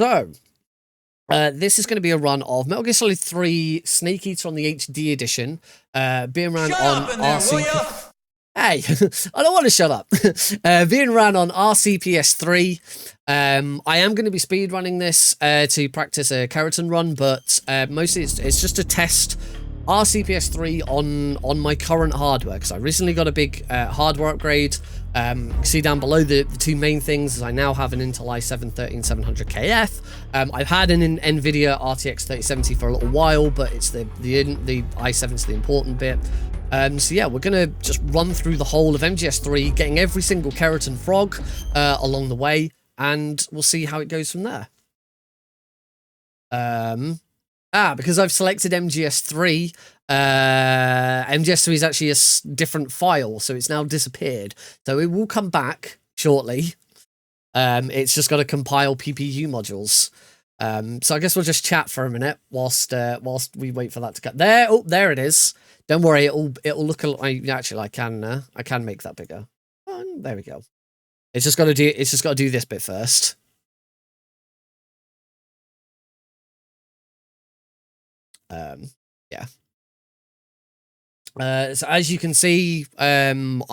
So, this is going to be a run of Metal Gear Solid 3 Snake Eater on the HD edition, being ran on RCP. Hey, I don't want to shut up. Being ran on RPCS3. I am going to be speedrunning this to practice a Kerotan run, but mostly it's just a test RPCS3 on my current hardware, because I recently got a big hardware upgrade. See down below the two main things is I now have an Intel i7-13700KF. I've had an NVIDIA RTX 3070 for a little while, but it's the i7's the important bit. So yeah, we're gonna just run through the whole of MGS3, getting every single Kerotan Frog along the way, and we'll see how it goes from there. Because I've selected MGS3, MGS3 is actually a different file, so it's now disappeared. So it will come back shortly. It's just got to compile PPU modules. So I guess we'll just chat for a minute whilst we wait for that to cut. There, oh, there it is. Don't worry, it'll look like, actually I can make that bigger. There we go. It's just got to do this bit first. Yeah. So as you can see, I'm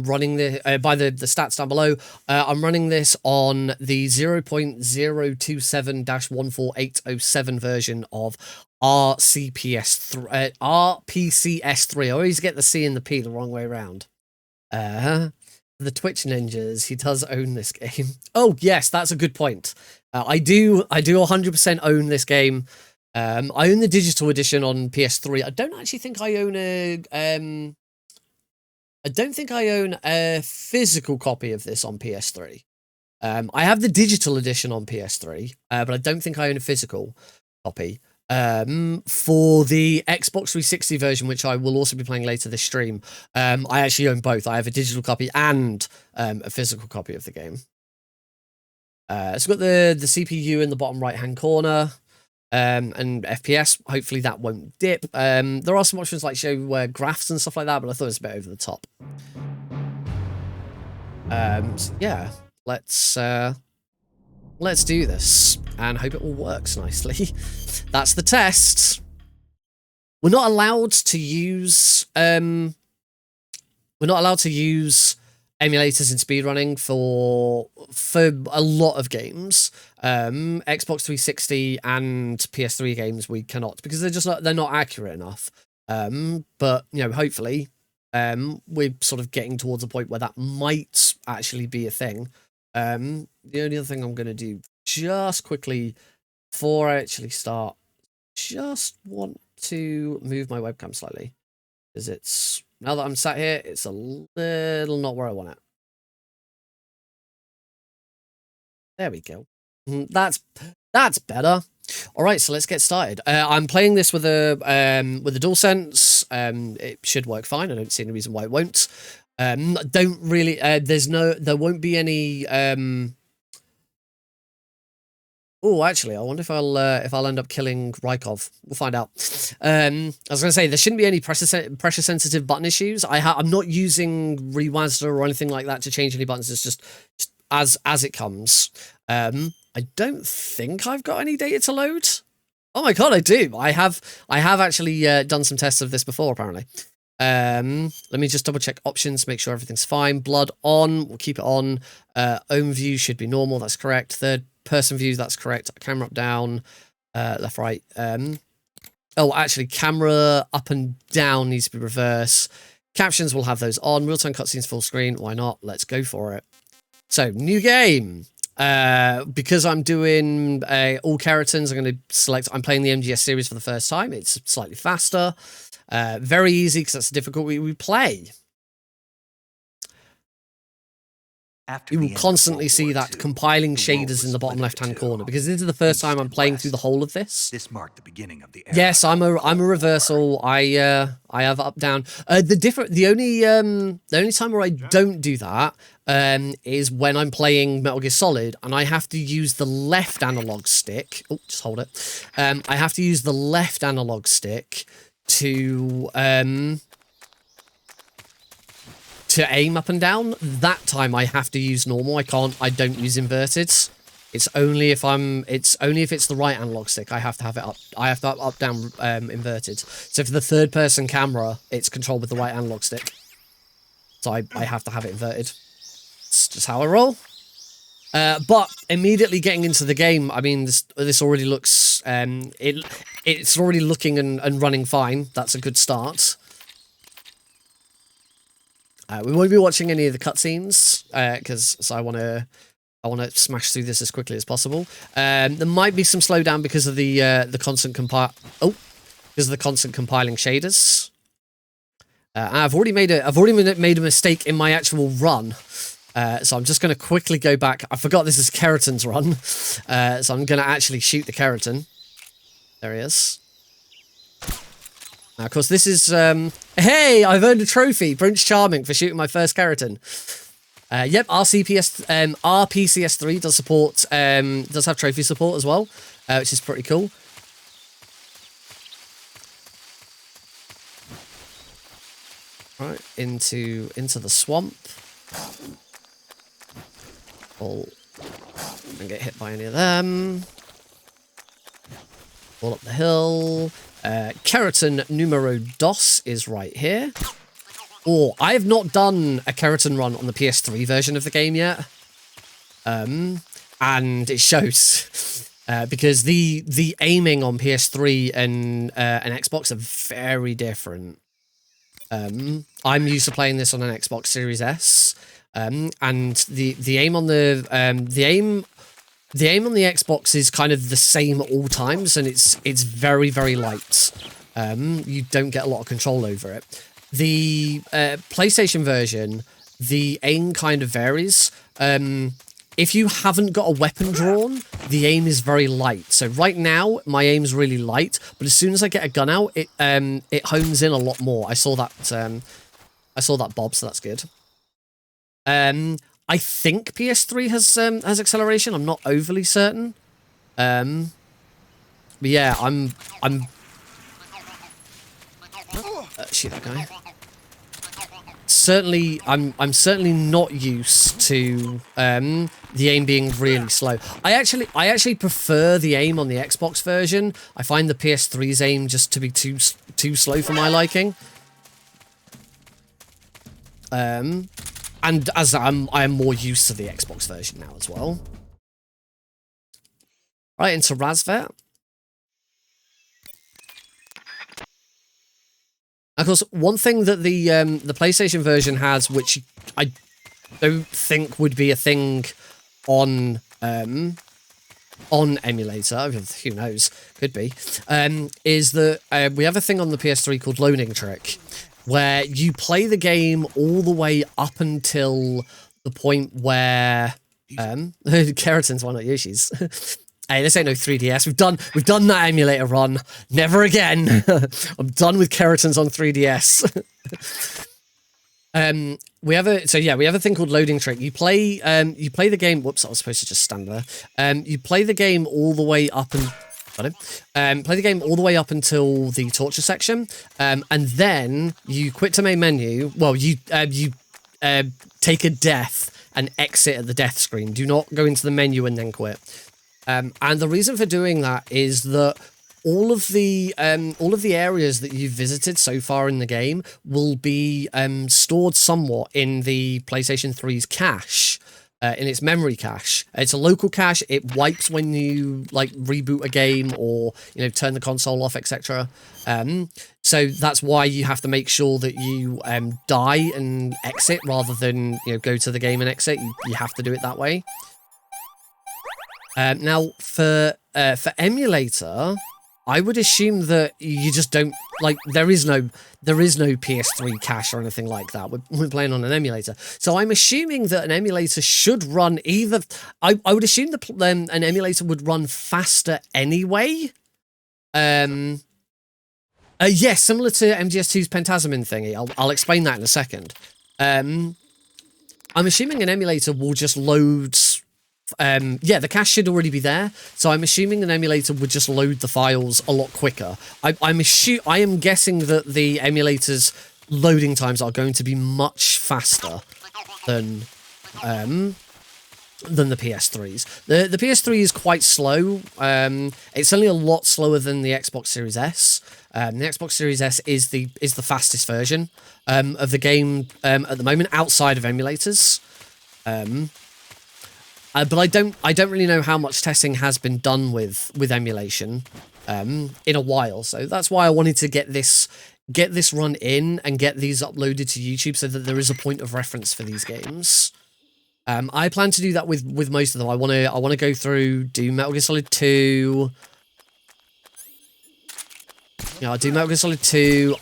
running the by the stats down below. I'm running this on the 0.027-14807 version of RPCS3. I always get the C and the P the wrong way around. The Twitch ninjas. He does own this game. Oh yes, that's a good point. I do 100% own this game. I own the digital edition on PS3. I don't actually think I own a physical copy of this on PS3. I have the digital edition on PS3, but I don't think I own a physical copy. For the Xbox 360 version, which I will also be playing later this stream, I actually own both. I have a digital copy and a physical copy of the game. It's got the CPU in the bottom right hand corner. And FPS, hopefully that won't dip. There are some options like show graphs and stuff like that, but I thought it was a bit over the top. So yeah, let's do this and hope it all works nicely. That's the test. We're not allowed to use emulators in speedrunning for a lot of games. Xbox 360 and PS3 games we cannot, because they're not accurate enough. But you know, hopefully we're sort of getting towards a point where that might actually be a thing. The only other thing I'm going to do just quickly before I actually start, just want to move my webcam slightly, because it's, now that I'm sat here, it's a little not where I want it. There we go. That's better. All right, so let's get started. I'm playing this with a DualSense. It should work fine. I don't see any reason why it won't. Don't really. There won't be any. Oh, actually, I wonder if I'll end up killing Rykov. We'll find out. I was going to say there shouldn't be any pressure sensitive button issues. I'm not using ReWASD or anything like that to change any buttons. It's just as it comes. I don't think I've got any data to load. Oh my god, I do. I have actually done some tests of this before, apparently. Let me just double check options, make sure everything's fine. Blood on, we'll keep it on. Home view should be normal, that's correct. Third person views, that's correct. Camera up, down, left, right. Oh, actually, camera up and down needs to be reverse. Captions, we'll have those on. Real-time cutscenes full screen, why not? Let's go for it. So, new game. Because I'm doing all Kerotans, I'm going to select, I'm playing the MGS series for the first time. It's slightly faster. Very easy, because that's the difficulty we play. You will constantly see that compiling shaders in the bottom left-hand corner, because this is the first time I'm playing through the whole of this. This marked the beginning of the era. Yes, I'm a reversal. I have up down. The only time where I don't do that is when I'm playing Metal Gear Solid and I have to use the left analog stick. Oh, just hold it. I have to use the left analog stick to aim up and down. That time I have to use normal. I don't use inverted. It's only if it's the right analog stick. I have to have it up. I have to have up down inverted. So for the third person camera, it's controlled with the right analog stick. So I have to have it inverted. It's just how I roll. But immediately getting into the game, I mean, this already looks it's already looking and running fine. That's a good start. We won't be watching any of the cutscenes because I want to smash through this as quickly as possible. There might be some slowdown because of the constant compiling shaders. I've already made a mistake in my actual run. So I'm just going to quickly go back. I forgot this is Kerotan's run. So I'm going to actually shoot the Kerotan. There he is. Now, of course, this is... hey, I've earned a trophy. Prince Charming for shooting my first Kerotan. Yep, RPCS3 does support... does have trophy support as well, which is pretty cool. Right, into the swamp. Don't get hit by any of them. All up the hill. Kerotan numero dos is right here. Oh, I have not done a Kerotan run on the PS3 version of the game yet. And it shows. Because the aiming on PS3 and Xbox are very different. I'm used to playing this on an Xbox Series S. And the aim on the Xbox is kind of the same at all times, and it's very, very light. You don't get a lot of control over it. The PlayStation version, the aim kind of varies. If you haven't got a weapon drawn, the aim is very light. So right now, my aim's really light, but as soon as I get a gun out, it hones in a lot more. I saw that Bob, so that's good. I think PS3 has acceleration. I'm not overly certain. But yeah, I'm shoot that guy. Certainly, I'm certainly not used to the aim being really slow. I actually prefer the aim on the Xbox version. I find the PS3's aim just to be too slow for my liking. And as I am more used to the Xbox version now as well. Right, into Razvet. Of course, one thing that the PlayStation version has, which I don't think would be a thing on emulator, who knows, could be, is that we have a thing on the PS3 called loading trick, where you play the game all the way up until the point where Kerotan's one, not Yoshi's. Hey, this ain't no 3DS. We've done that emulator run. Never again. I'm done with Kerotan's on 3DS. We have a thing called loading trick. You play the game. Whoops, I was supposed to just stand there. You play the game all the way up and play the game all the way up until the torture section, and then you quit to main menu. Well, you take a death and exit at the death screen. Do not go into the menu and then quit. And the reason for doing that is that all of the areas that you've visited so far in the game will be stored somewhat in the PlayStation 3's cache. In its memory cache. It's a local cache. It wipes when you like reboot a game or turn the console off, etc. So that's why you have to make sure that you die and exit rather than go to the game and exit. You have to do it that way. Now for emulator, I would assume that you just don't there is no PS3 cache or anything like that. We're playing on an emulator, so I'm assuming that an emulator should run either. I would assume that an emulator would run faster anyway. Yes, similar to MGS2's Pentasamin thingy. I'll explain that in a second. I'm assuming an emulator will just load. Yeah, the cache should already be there, so I'm assuming an emulator would just load the files a lot quicker. I am guessing that the emulator's loading times are going to be much faster than than the PS3s. The PS3 is quite slow. It's certainly a lot slower than the Xbox Series S. The Xbox Series S is the fastest version of the game at the moment, outside of emulators. But I don't really know how much testing has been done with emulation in a while. So that's why I wanted to get this run in and get these uploaded to YouTube so that there is a point of reference for these games. I plan to do that with most of them. I want to go through, do Metal Gear Solid 2. Yeah, I'll do Metal Gear Solid 2.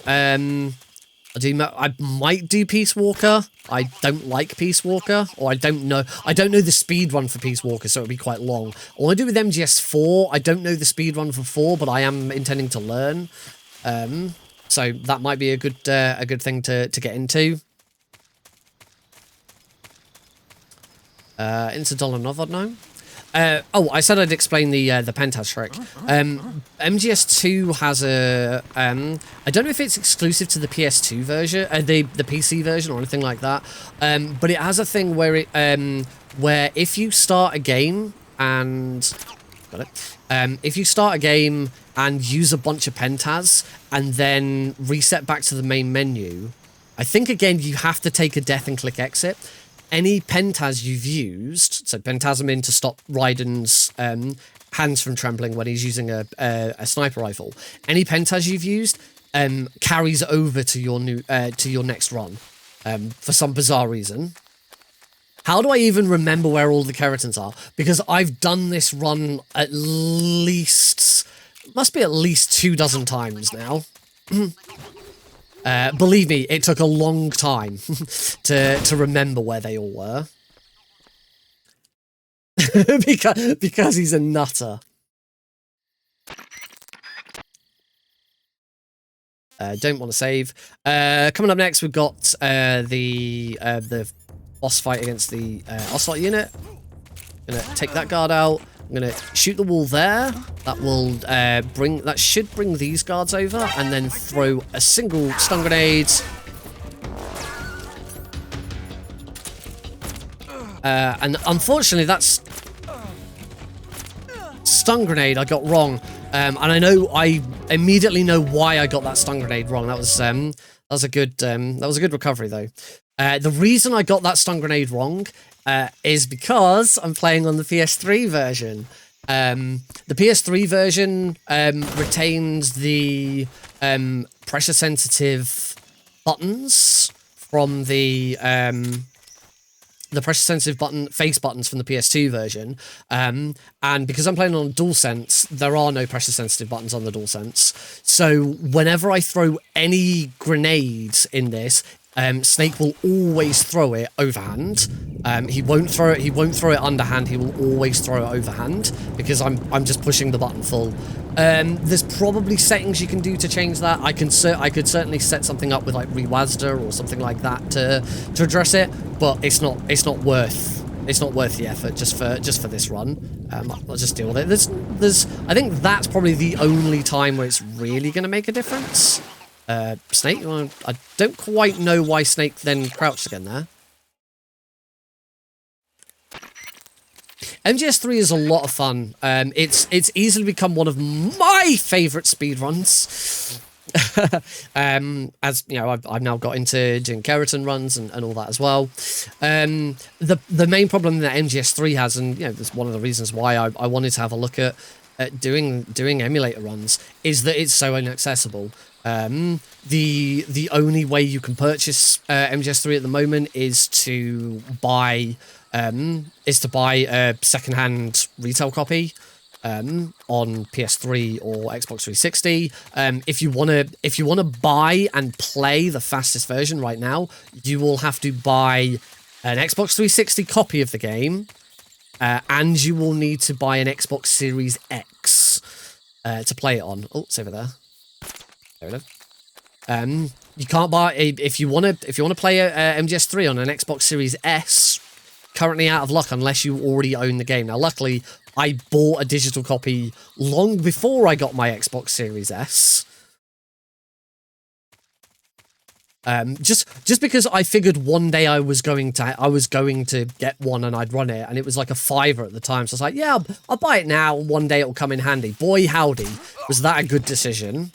I might do Peace Walker. I don't like Peace Walker, or I don't know the speed run for Peace Walker, so it'll be quite long. I want to do with MGS4. I don't know the speed run for 4, but I am intending to learn. So that might be a good thing to get into. Into Dollar Novod now. Oh, I said I'd explain the Pentas trick. MGS2 has a I don't know if it's exclusive to the PS2 version, the PC version or anything like that. But it has a thing where it where if you start a game and if you start a game and use a bunch of Pentas and then reset back to the main menu, I think again you have to take a death and click exit. Any Pentas you've used, so Pentasmin to stop Raiden's hands from trembling when he's using a sniper rifle, any Pentas you've used carries over to your next run for some bizarre reason. How do I even remember where all the Keratans are? Because I've done this run at least, must be at least 24 times now. Believe me, it took a long time to remember where they all were. because he's a nutter. Don't want to save. Coming up next, we've got the boss fight against the Ocelot unit. Gonna take that guard out. I'm gonna shoot the wall there. That should bring these guards over, and then throw a single stun grenade. And unfortunately, that's stun grenade I got wrong. And I immediately know why I got that stun grenade wrong. That was a good recovery though. The reason I got that stun grenade wrong is because I'm playing on the PS3 version. The PS3 version retains the pressure-sensitive buttons from the pressure-sensitive face buttons from the PS2 version. And because I'm playing on DualSense, there are no pressure-sensitive buttons on the DualSense. So whenever I throw any grenades in this, Snake will always throw it overhand. He won't throw it underhand. He will always throw it overhand because I'm just pushing the button full. There's probably settings you can do to change that. I could certainly set something up with like Rewazda or something like that to address it, but it's not worth the effort just for this run. I'll just deal with it. I think that's probably the only time where it's really going to make a difference. Snake, I don't quite know why Snake then crouched again there. MGS3 is a lot of fun. It's easily become one of my favourite speedruns. As you know, I've now got into doing Kerotan runs and all that as well. The main problem that MGS3 has, and you know, that's one of the reasons why I wanted to have a look at doing emulator runs, is that it's so inaccessible. The only way you can purchase MGS3 at the moment is to buy a second-hand retail copy on PS3 or Xbox 360. If you wanna buy and play the fastest version right now, you will have to buy an Xbox 360 copy of the game, and you will need to buy an Xbox Series X to play it on. Oh, it's over there. There we go. You can't buy if you wanna play MGS3 on an Xbox Series S. Currently out of luck unless you already own the game. Now, luckily, I bought a digital copy long before I got my Xbox Series S. Just because I figured one day I was going to get one and I'd run it, and it was like a $5 at the time. So I was like, yeah, I'll buy it now. One day it'll come in handy. Boy, howdy, was that a good decision.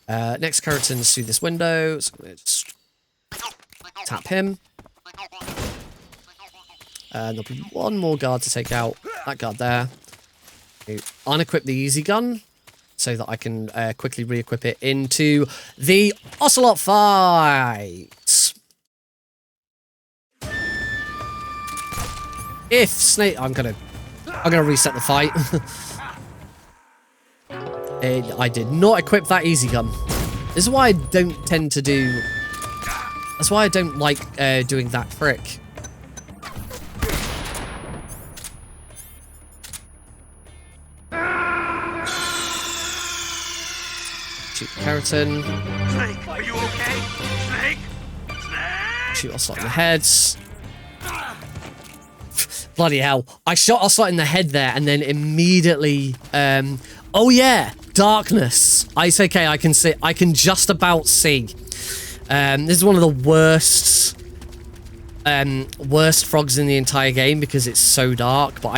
Next Kerotan's through this window. So I'm gonna just tap him. There'll be one more guard to take out. That guard there. Unequip the easy gun, so that I can quickly re-equip it into the Ocelot fight. If Snake, I'm gonna reset the fight. I did not equip that easy gun. This is why I don't tend to do. That's why I don't like doing that trick. Shoot Kerotan. Snake, are you okay? Snake? Snake? Shoot Ocelot in the heads. Bloody hell. I shot Ocelot in the head there and then immediately... oh yeah, darkness. It's okay, I can see. I can just about see. This is one of the worst frogs in the entire game because it's so dark, but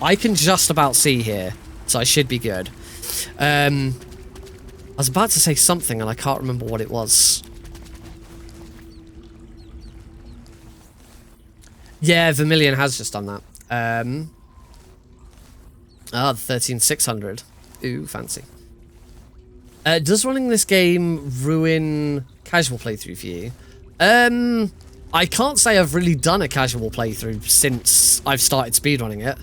I can just about see here, so I should be good. I was about to say something and I can't remember what it was. Yeah, Vermilion has just done that. The 13600. Ooh, fancy. Does running this game ruin casual playthrough for you? I can't say I've really done a casual playthrough since I've started speedrunning it.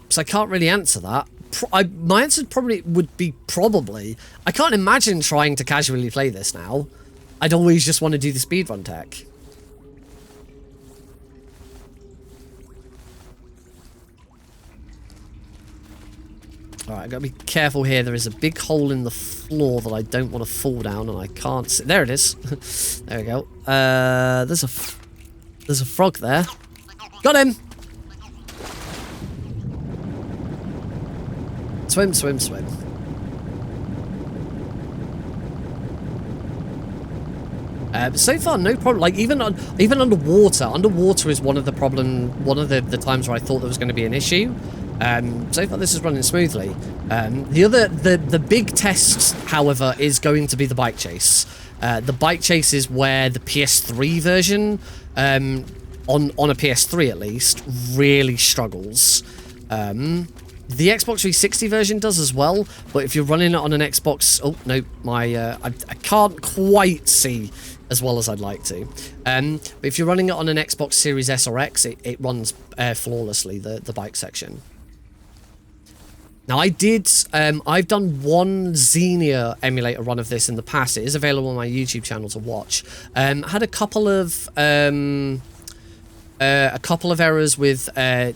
So I can't really answer that. My answer probably would be probably. I can't imagine trying to casually play this now. I'd always just want to do the speedrun tech. Alright, I've got to be careful here. There is a big hole in the floor that I don't want to fall down, and I can't see. There it is. There we go. There's a frog there. Got him! Swim, swim, swim. So far, no problem. Like even underwater. Underwater is one of the the times where I thought there was going to be an issue. So far, this is running smoothly. The big test, however, is going to be the bike chase. The bike chase is where the PS3 version, on a PS3 at least, really struggles. The Xbox 360 version does as well, but if you're running it on an Xbox... Oh, no, I can't quite see as well as I'd like to. But if you're running it on an Xbox Series S or X, it runs flawlessly, the bike section. Now, I've done one Xenia emulator run of this in the past. It is available on my YouTube channel to watch. Had a couple of errors with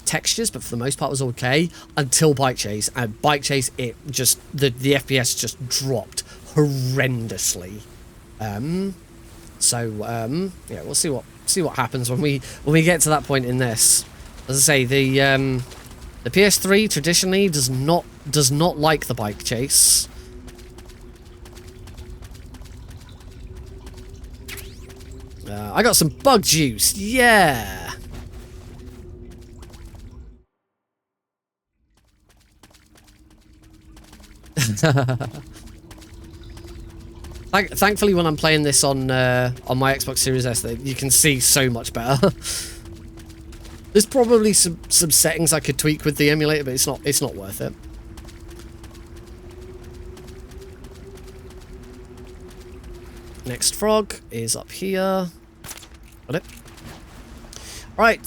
textures, but for the most part was okay until bike chase. And bike chase, it just the FPS just dropped horrendously. Yeah, we'll see what happens when we get to that point in this. As I say, the PS3 traditionally does not like the bike chase. I got some bug juice, yeah. Thankfully, when I'm playing this on my Xbox Series S, you can see so much better. There's probably some settings I could tweak with the emulator, but it's not worth it. Next frog is up here. Got it. Right,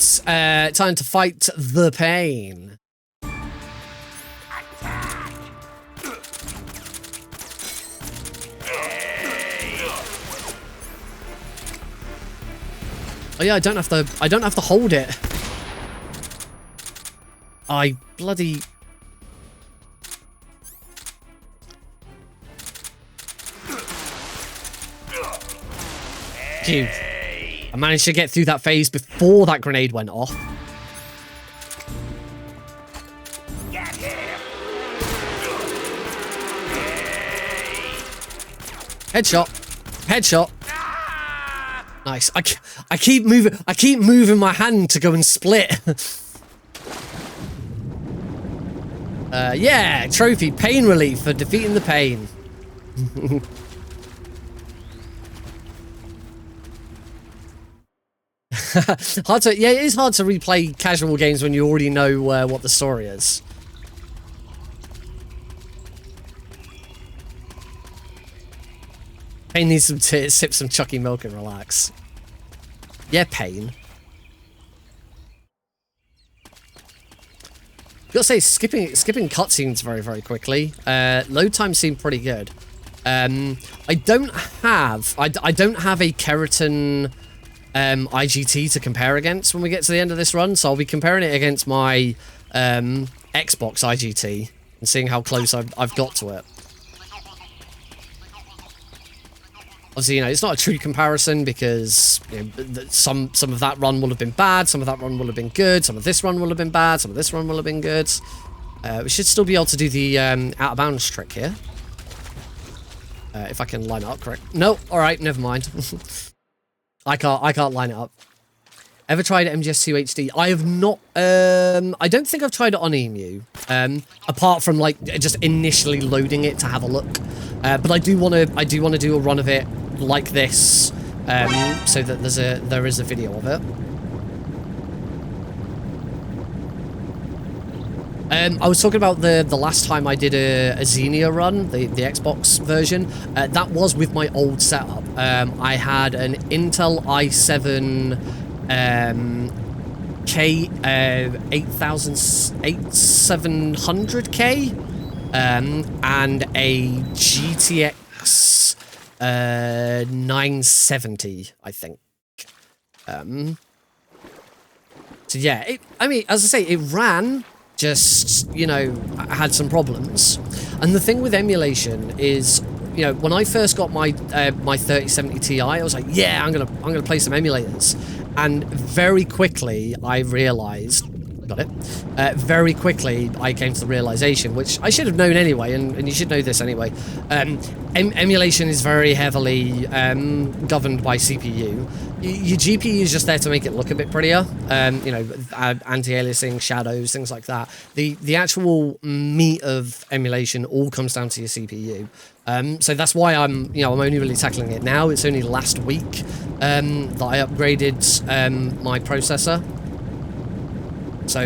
time to fight the pain. Oh yeah, I don't have to hold it. I bloody... Dude, I managed to get through that phase before that grenade went off. Headshot. Headshot. Nice. I keep moving my hand to go and split. Yeah, trophy, pain relief for defeating the pain. Yeah, it is hard to replay casual games when you already know what the story is. Pain needs some sip some Chucky milk and relax. Yeah, Pain. Gotta say, skipping cutscenes very quickly. Load time seemed pretty good. I don't have a Kerotan IGT to compare against when we get to the end of this run, so I'll be comparing it against my Xbox IGT and seeing how close I've got to it. Obviously, you know, it's not a true comparison because you know, some of that run will have been bad, some of that run will have been good, some of this run will have been bad, some of this run will have been good. We should still be able to do the out of bounds trick here. If I can line it up correct. No, alright, never mind. I can't line it up. Ever tried MGS2 HD? I have not. I don't think I've tried it on EMU. Apart from like just initially loading it to have a look. But I do want to do a run of it like this, so that there is a video of it. I was talking about the last time I did a Xenia run, the Xbox version. That was with my old setup. I had an Intel i7 i7-13700K and a GTX 970, I think. So yeah, I mean, as I say, it ran. Just, you know, I had some problems. And the thing with emulation is, you know, when I first got my my 3070 Ti, I was like, yeah, I'm gonna play some emulators. And very quickly I realized, very quickly I came to the realization, which I should have known anyway, and you should know this anyway. Emulation is very heavily governed by CPU. Your GPU is just there to make it look a bit prettier, you know, anti-aliasing, shadows, things like that. The actual meat of emulation all comes down to your CPU. So that's why I'm only really tackling it now. It's only last week that I upgraded my processor. So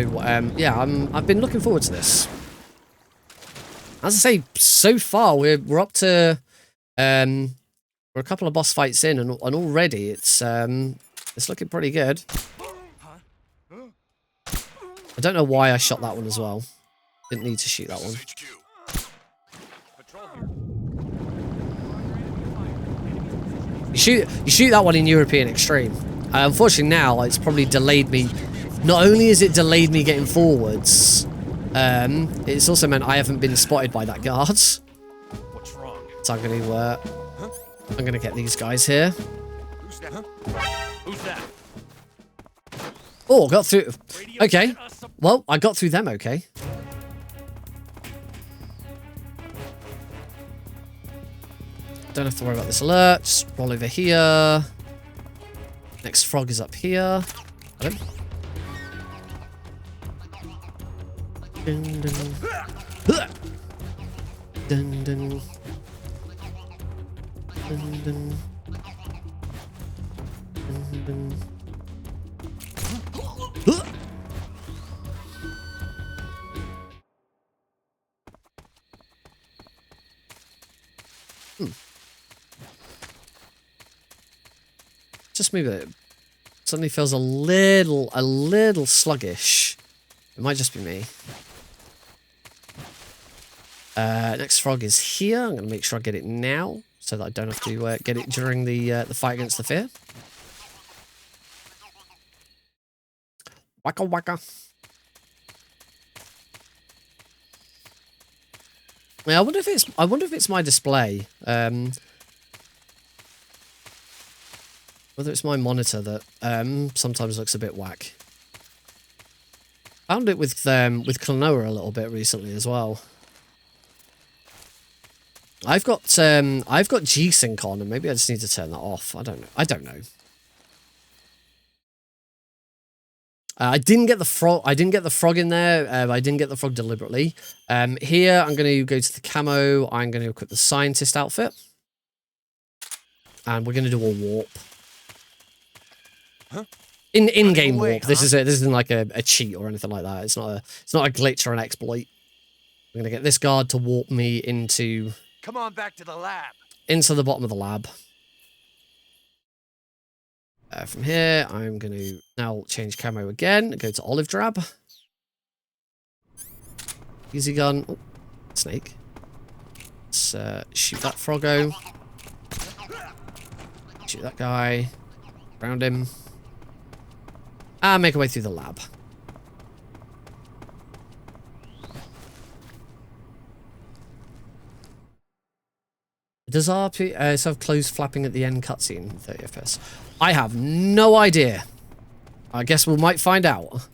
yeah, I've been looking forward to this. As I say, so far we're up to we're a couple of boss fights in, and already it's looking pretty good. I don't know why I shot that one as well. Didn't need to shoot that one. You shoot that one in European Extreme. Unfortunately now it's probably delayed me. Not only is it delayed me getting forwards, it's also meant I haven't been spotted by that guard. What's wrong? So I'm gonna get these guys here. Who's that? Who's that? Oh, got through. Okay. Well, I got through them okay. Don't have to worry about this alert. Just roll over here. Next frog is up here. Hello. Dun, dun. Dun, dun. Dun, dun. Dun, dun. Just move it. Suddenly feels a little sluggish. It might just be me. Next frog is here. I'm going to make sure I get it now, so that I don't have to get it during the fight against the fear. Waka waka. Yeah, I wonder if it's my display. Whether it's my monitor that sometimes looks a bit whack. Found it with Klonoa a little bit recently as well. I've got G-Sync on, and maybe I just need to turn that off. I don't know. I didn't get the frog. I didn't get the frog in there. I didn't get the frog deliberately. Here, I'm going to go to the camo. I'm going to equip the scientist outfit. And we're going to do a warp. Huh? In-game Away, warp. This isn't like a cheat or anything like that. It's not a glitch or an exploit. I'm going to get this guard to warp me into... Come on back to the lab. Into the bottom of the lab. From here, I'm going to now change camo again. Go to olive drab. Easy gun. Oh, snake. Let's shoot that froggo. Shoot that guy. Round him. And make our way through the lab. Does RP have closed flapping at the end cutscene 30 FPS? I have no idea. I guess we might find out.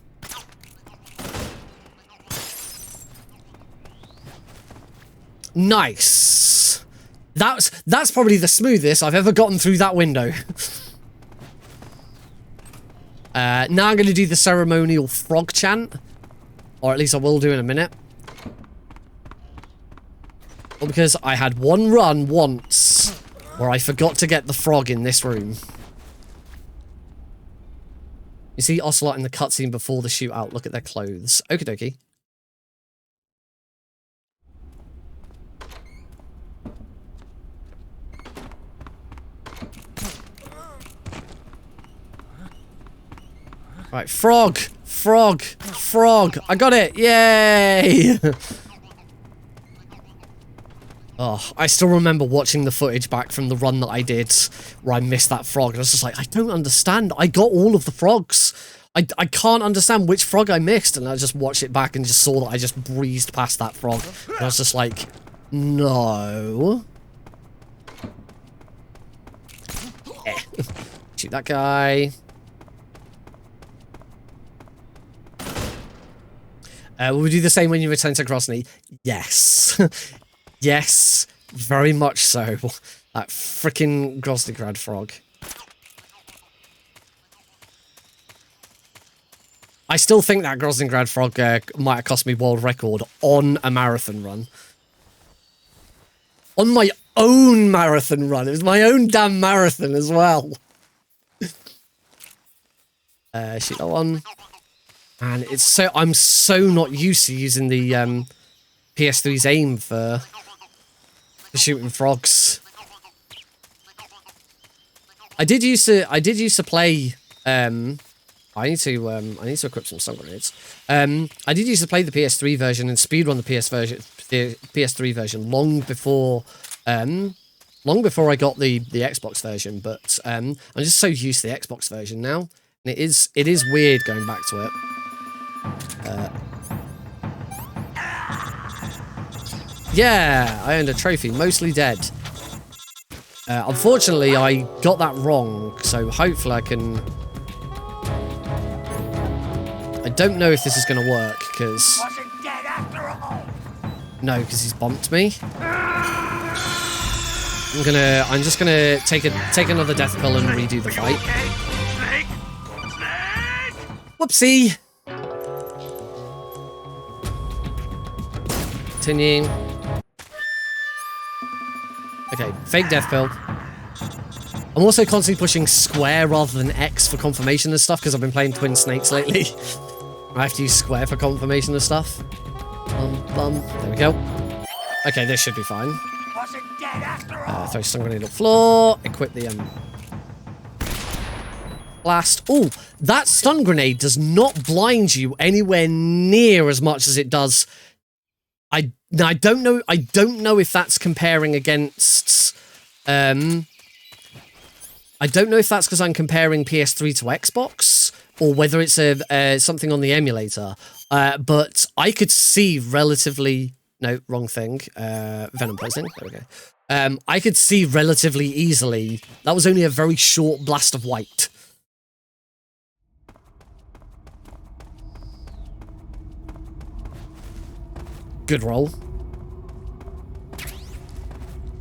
Nice. That's probably the smoothest I've ever gotten through that window. Now I'm going to do the ceremonial frog chant. Or at least I will do in a minute. Well, because I had one run once where I forgot to get the frog in this room. You see Ocelot in the cutscene before the shootout. Look at their clothes. Okie dokie. Right, frog! Frog! Frog! I got it! Yay! Oh, I still remember watching the footage back from the run that I did where I missed that frog. And I was just like, I don't understand. I got all of the frogs. I can't understand which frog I missed. And I just watched it back and just saw that I just breezed past that frog. And I was just like, no. Shoot that guy. Will we do the same when you return to Grozny? Yes. Yes, very much so. That freaking Groznygrad frog. I still think that Groznygrad frog might have cost me world record on a marathon run. On my own marathon run. It was my own damn marathon as well. Shoot that one. And it's so... I'm so not used to using the PS3's aim for shooting frogs. I did used to play I need to equip some stun grenades. I did used to play the PS3 version and speedrun the PS3 version long before I got the Xbox version, but I'm just so used to the Xbox version now. And it is weird going back to it. Yeah, I earned a trophy, mostly dead. Unfortunately, I got that wrong, so hopefully I can... I don't know if this is going to work, because... Wasn't dead after all. No, because he's bumped me. I'm just gonna take another death pill and redo the fight. Okay? Snake? Snake? Whoopsie! Continuing. Okay, fake death pill. I'm also constantly pushing square rather than X for confirmation and stuff because I've been playing Twin Snakes lately. I have to use square for confirmation and stuff. There we go. Okay, this should be fine. Throw stun grenade up floor. Equip the blast. Oh, that stun grenade does not blind you anywhere near as much as it does. I don't know. I don't know if that's comparing against. I don't know if that's because I'm comparing PS3 to Xbox or whether it's something on the emulator. But I could see relatively. No, wrong thing. Venom poisoning. There we go. I could see relatively easily. That was only a very short blast of white. Good roll.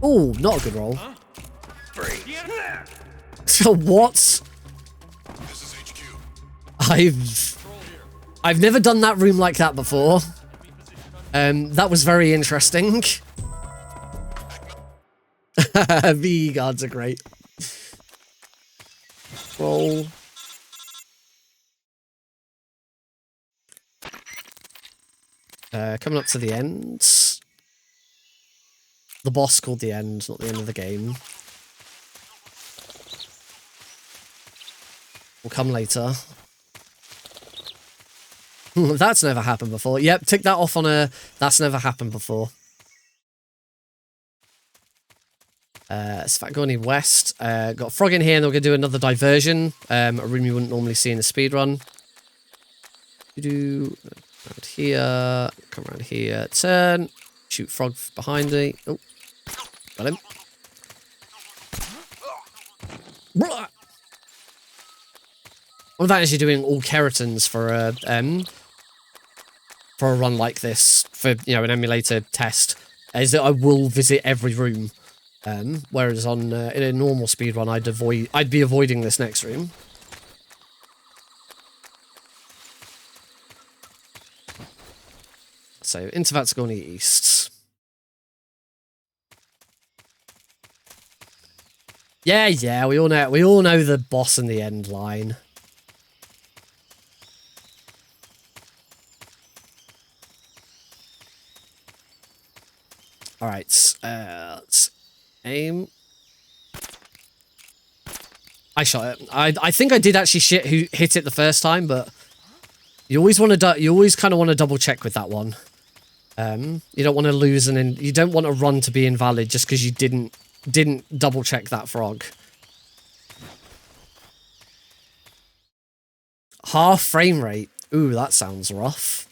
Oh, not a good roll. Huh? So what? This is HQ. I've... I've never done that room like that before. That was very interesting. VE guards are great. Roll. Coming up to the end. The boss called the end, not the end of the game. Will come later. That's never happened before. Yep, tick that off on a... That's never happened before. Svatgorny West. Got a frog in here, and we're going to do another diversion. A room you wouldn't normally see in a speedrun. Around here. Come around here. Turn. Shoot frog behind me. Oh. Got him. Blah! What about actually doing all Kerotans for a run like this, for, you know, an emulator test, is that I will visit every room. Whereas on in a normal speedrun, I'd be avoiding this next room. So into Vatsgorny East. Yeah, we all know the boss in the end line. All right, let's aim. I shot it. I think I did actually hit it the first time, but you always kind of want to double check with that one. You don't want to lose you don't want a run to be invalid just because you didn't double check that frog. Half frame rate. Ooh, that sounds rough.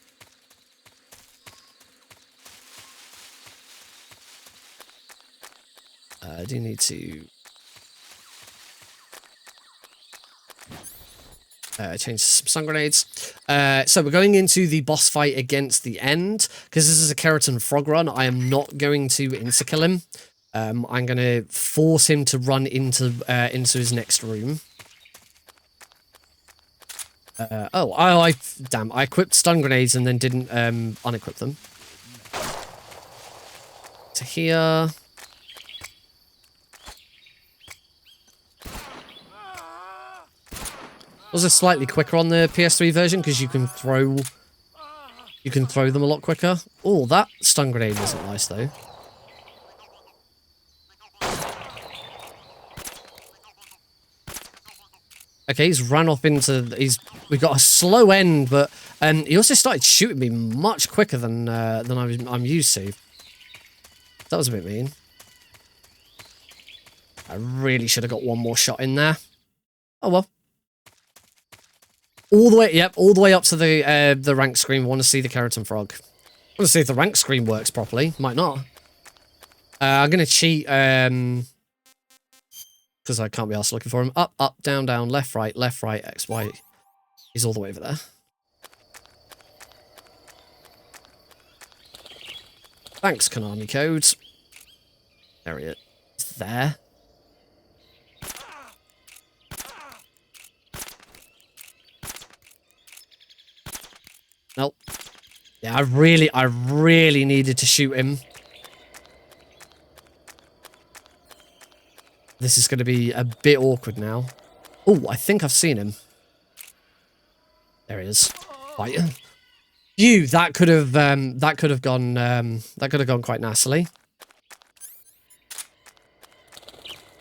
I do need to change some stun grenades. So we're going into the boss fight against the end. Because this is a Kerotan Frog run, I am not going to insta-kill him. I'm going to force him to run into his next room. Damn, I equipped stun grenades and then didn't unequip them. To here. Was it slightly quicker on the PS3 version because you can throw them a lot quicker. Oh, that stun grenade wasn't nice though. Okay, he's run off into we got a slow end, but he also started shooting me much quicker than I'm used to. That was a bit mean. I really should have got one more shot in there. Oh well. All the way up to the rank screen. Want to see the Kerotan Frog. Want to see if the rank screen works properly. Might not. I'm gonna cheat because I can't be asked looking for him. Up, up, down, down, left, right, X, Y. He's all the way over there. Thanks, Konami Code. There he is. It's there. Nope. Yeah, I really needed to shoot him. This is going to be a bit awkward now. Oh, I think I've seen him. There he is. Right. That could have gone quite nastily.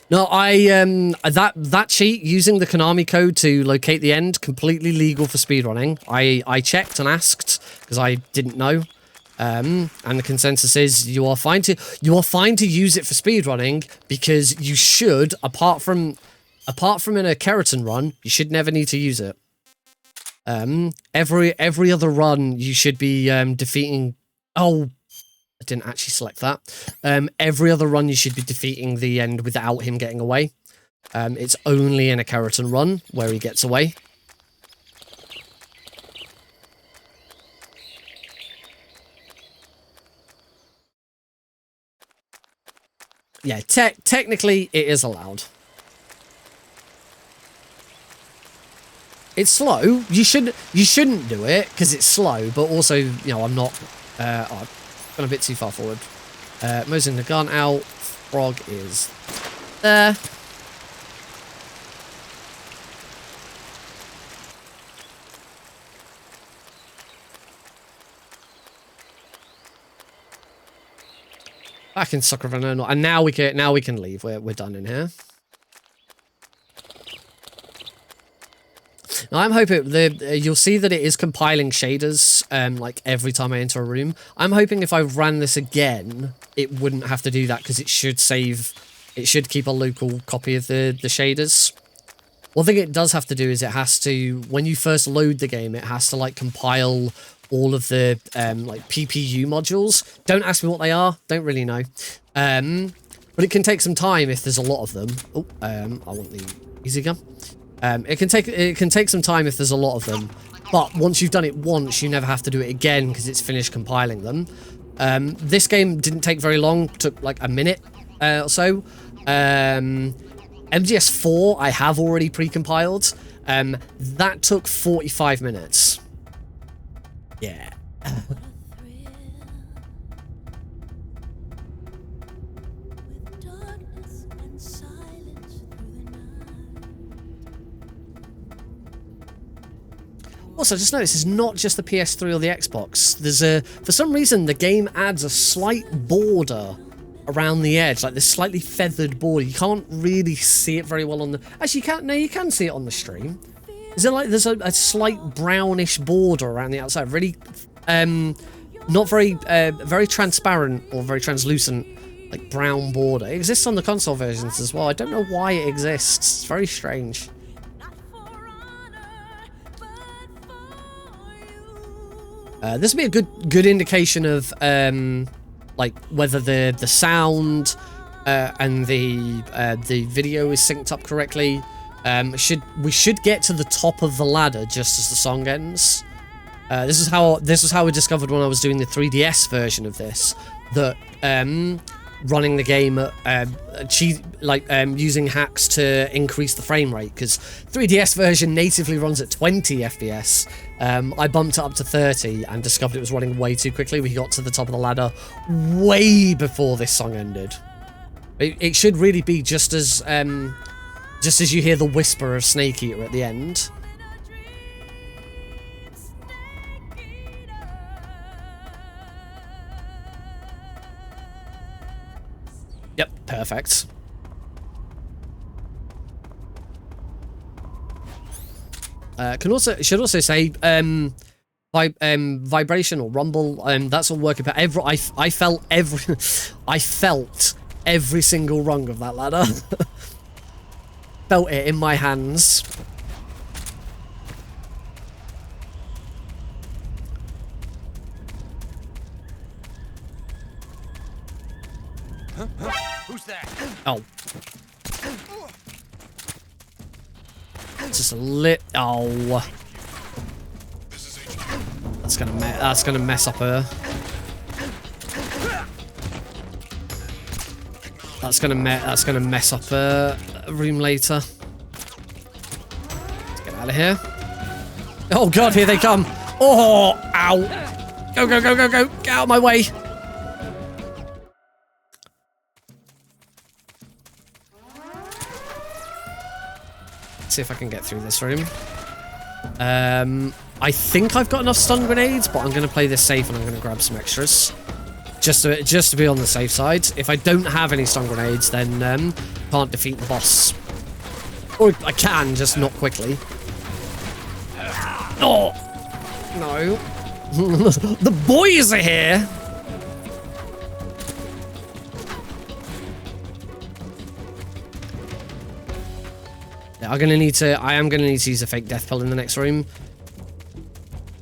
No, that cheat using the Konami code to locate the end, completely legal for speedrunning. I checked and asked because I didn't know. And the consensus is you are fine to use it for speedrunning because you should, apart from in a Kerotan run, you should never need to use it. Every other run you should be defeating. Oh, I didn't actually select that. Every other run you should be defeating the end without him getting away. It's only in a Kerotan run where he gets away. Yeah, technically it is allowed. It's slow. You shouldn't do it because it's slow, but also, you know, I'm not, I've gone a bit too far forward. Mosing the gun out. Frog is there. Back in Sucker of an, and now we can leave. We're done in here. Now I'm hoping you'll see that it is compiling shaders like every time I enter a room. I'm hoping if I ran this again, it wouldn't have to do that because it should save. It should keep a local copy of the shaders. One thing it does have to do is it has to, when you first load the game, it has to like compile all of the like PPU modules. Don't ask me what they are. Don't really know. But it can take some time if there's a lot of them. Oh, I want the easy gun. It can take some time if there's a lot of them. But once you've done it once, you never have to do it again because it's finished compiling them. This game didn't take very long. Took like a minute or so. MGS4 I have already pre-compiled. That took 45 minutes. Yeah. Also, just notice it's not just the PS3 or the Xbox. There's for some reason, the game adds a slight border around the edge, like this slightly feathered border. You can't really see it very well on the... Actually, you can't. No, you can see it on the stream. Is it like there's a slight brownish border around the outside? Really, not very, very transparent or very translucent, like brown border. It exists on the console versions as well. I don't know why it exists. It's very strange. This would be a good indication of like whether the sound and the video is synced up correctly. We should get to the top of the ladder just as the song ends. This is how I discovered when I was doing the 3DS version of this that running the game using hacks to increase the frame rate, because 3DS version natively runs at 20 FPS. I bumped it up to 30 and discovered it was running way too quickly. We got to the top of the ladder way before this song ended. It should really be just as you hear the whisper of Snake Eater at the end. Yep, perfect. Should also say vibration or rumble. That's all working. But I felt every single rung of that ladder. Felt it in my hands. Who's that? Oh. Just a lit. Oh. That's gonna mess up her. That's gonna mess up her room later. Let's get out of here. Oh god, here they come. Oh, ow. Go, go, go, go, go. Get out of my way. See if I can get through this room. I think I've got enough stun grenades, but I'm going to play this safe and I'm going to grab some extras. Just to be on the safe side. If I don't have any stun grenades, then can't defeat the boss. Or I can, just not quickly. Oh! No. The boys are here! I am gonna need to use a fake death pill in the next room.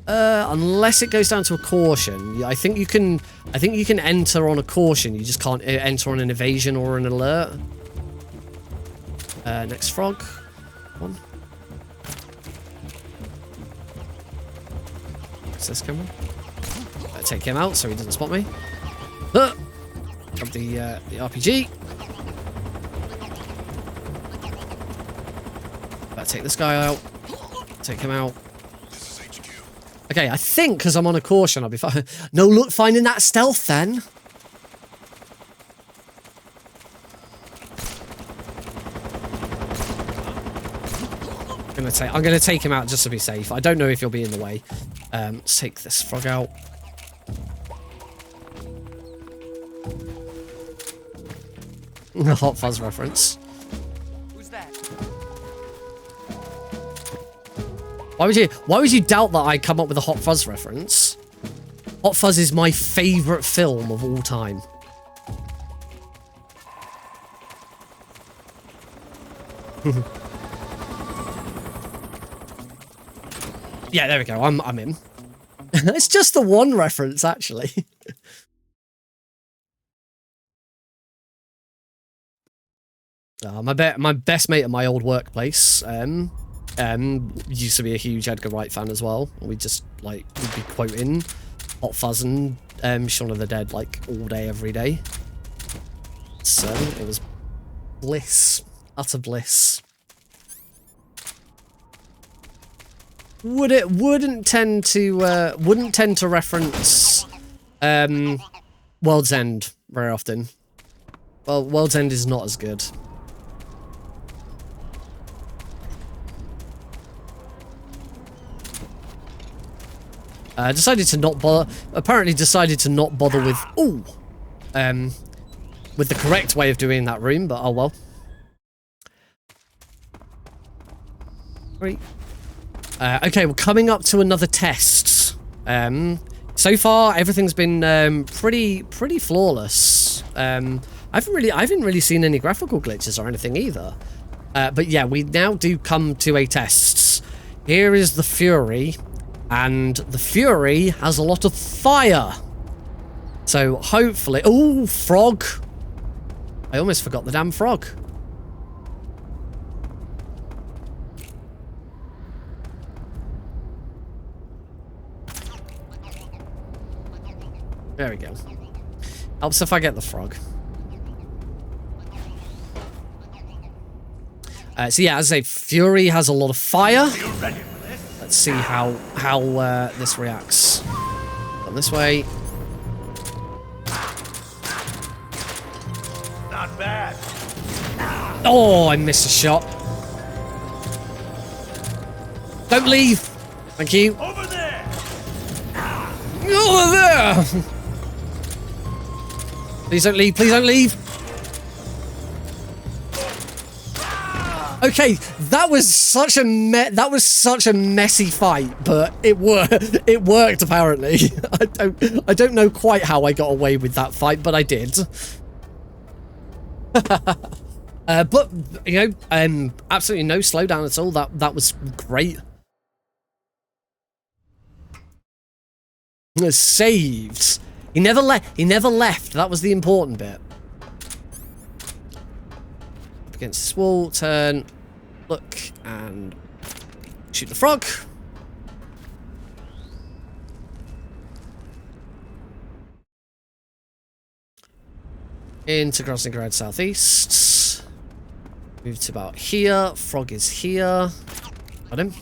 Unless it goes down to a caution. I think you can enter on a caution. You just can't enter on an evasion or an alert. Next frog. Come on. What's this camera? Better take him out so he doesn't spot me. Grab the RPG. Better take this guy out. Take him out. Okay, I think because I'm on a caution, I'll be fine. No, look, finding that stealth then. I'm gonna take him out just to be safe. I don't know if he'll be in the way. Let's take this frog out. A Hot Fuzz reference. Who's that? Why would you doubt that I come up with a Hot Fuzz reference? Hot Fuzz is my favourite film of all time. Yeah, there we go. I'm in. It's just the one reference, actually. My best mate at my old workplace used to be a huge Edgar Wright fan as well. We'd be quoting Hot Fuzz and Shaun of the Dead like all day, every day. So it was bliss, utter bliss. Wouldn't tend to reference World's End very often. Well, World's End is not as good. Decided to not bother. Apparently, decided to not bother with with the correct way of doing that room. But oh well. Right. Okay, we're coming up to another test. So far, everything's been pretty flawless. I haven't really seen any graphical glitches or anything either. But yeah, we now do come to a test. Here is the Fury, and the Fury has a lot of fire. So hopefully, oh, frog! I almost forgot the damn frog. There we go. Helps if I get the frog. So yeah, as I say, Fury has a lot of fire. Let's see how this reacts. Come this way. Not bad. Oh, I missed a shot. Don't leave. Thank you. Over there. Over there. Please don't leave. Please don't leave. Okay, that was such a messy fight, but it worked. It worked apparently. I don't know quite how I got away with that fight, but I did. But you know, absolutely no slowdown at all. That was great. Saved. He never left. That was the important bit. Up against this wall, turn, look, and shoot the frog. Into Crossing Road southeast. Move to about here. Frog is here. Got him.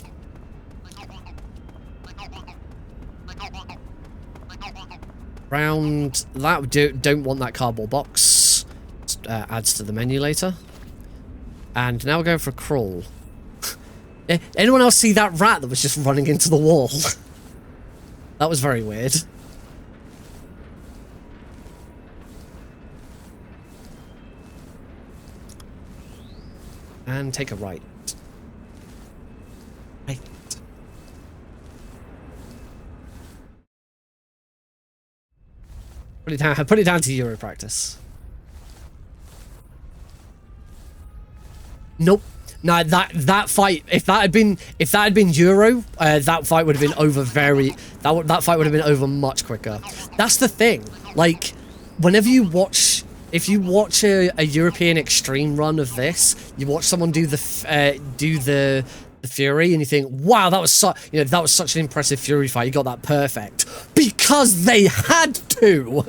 Round that. Don't want that cardboard box. Adds to the menu later. And now we're going for a crawl. Anyone else see that rat that was just running into the wall? That was very weird. And take a right. Right. Put it down to Euro practice. Nope. No, that fight. If that had been Euro, that fight would have been over that fight would have been over much quicker. That's the thing. Like, whenever you watch, if you watch a European extreme run of this, you watch someone do the Fury, and you think, wow, that was such an impressive Fury fight. You got that perfect because they had to.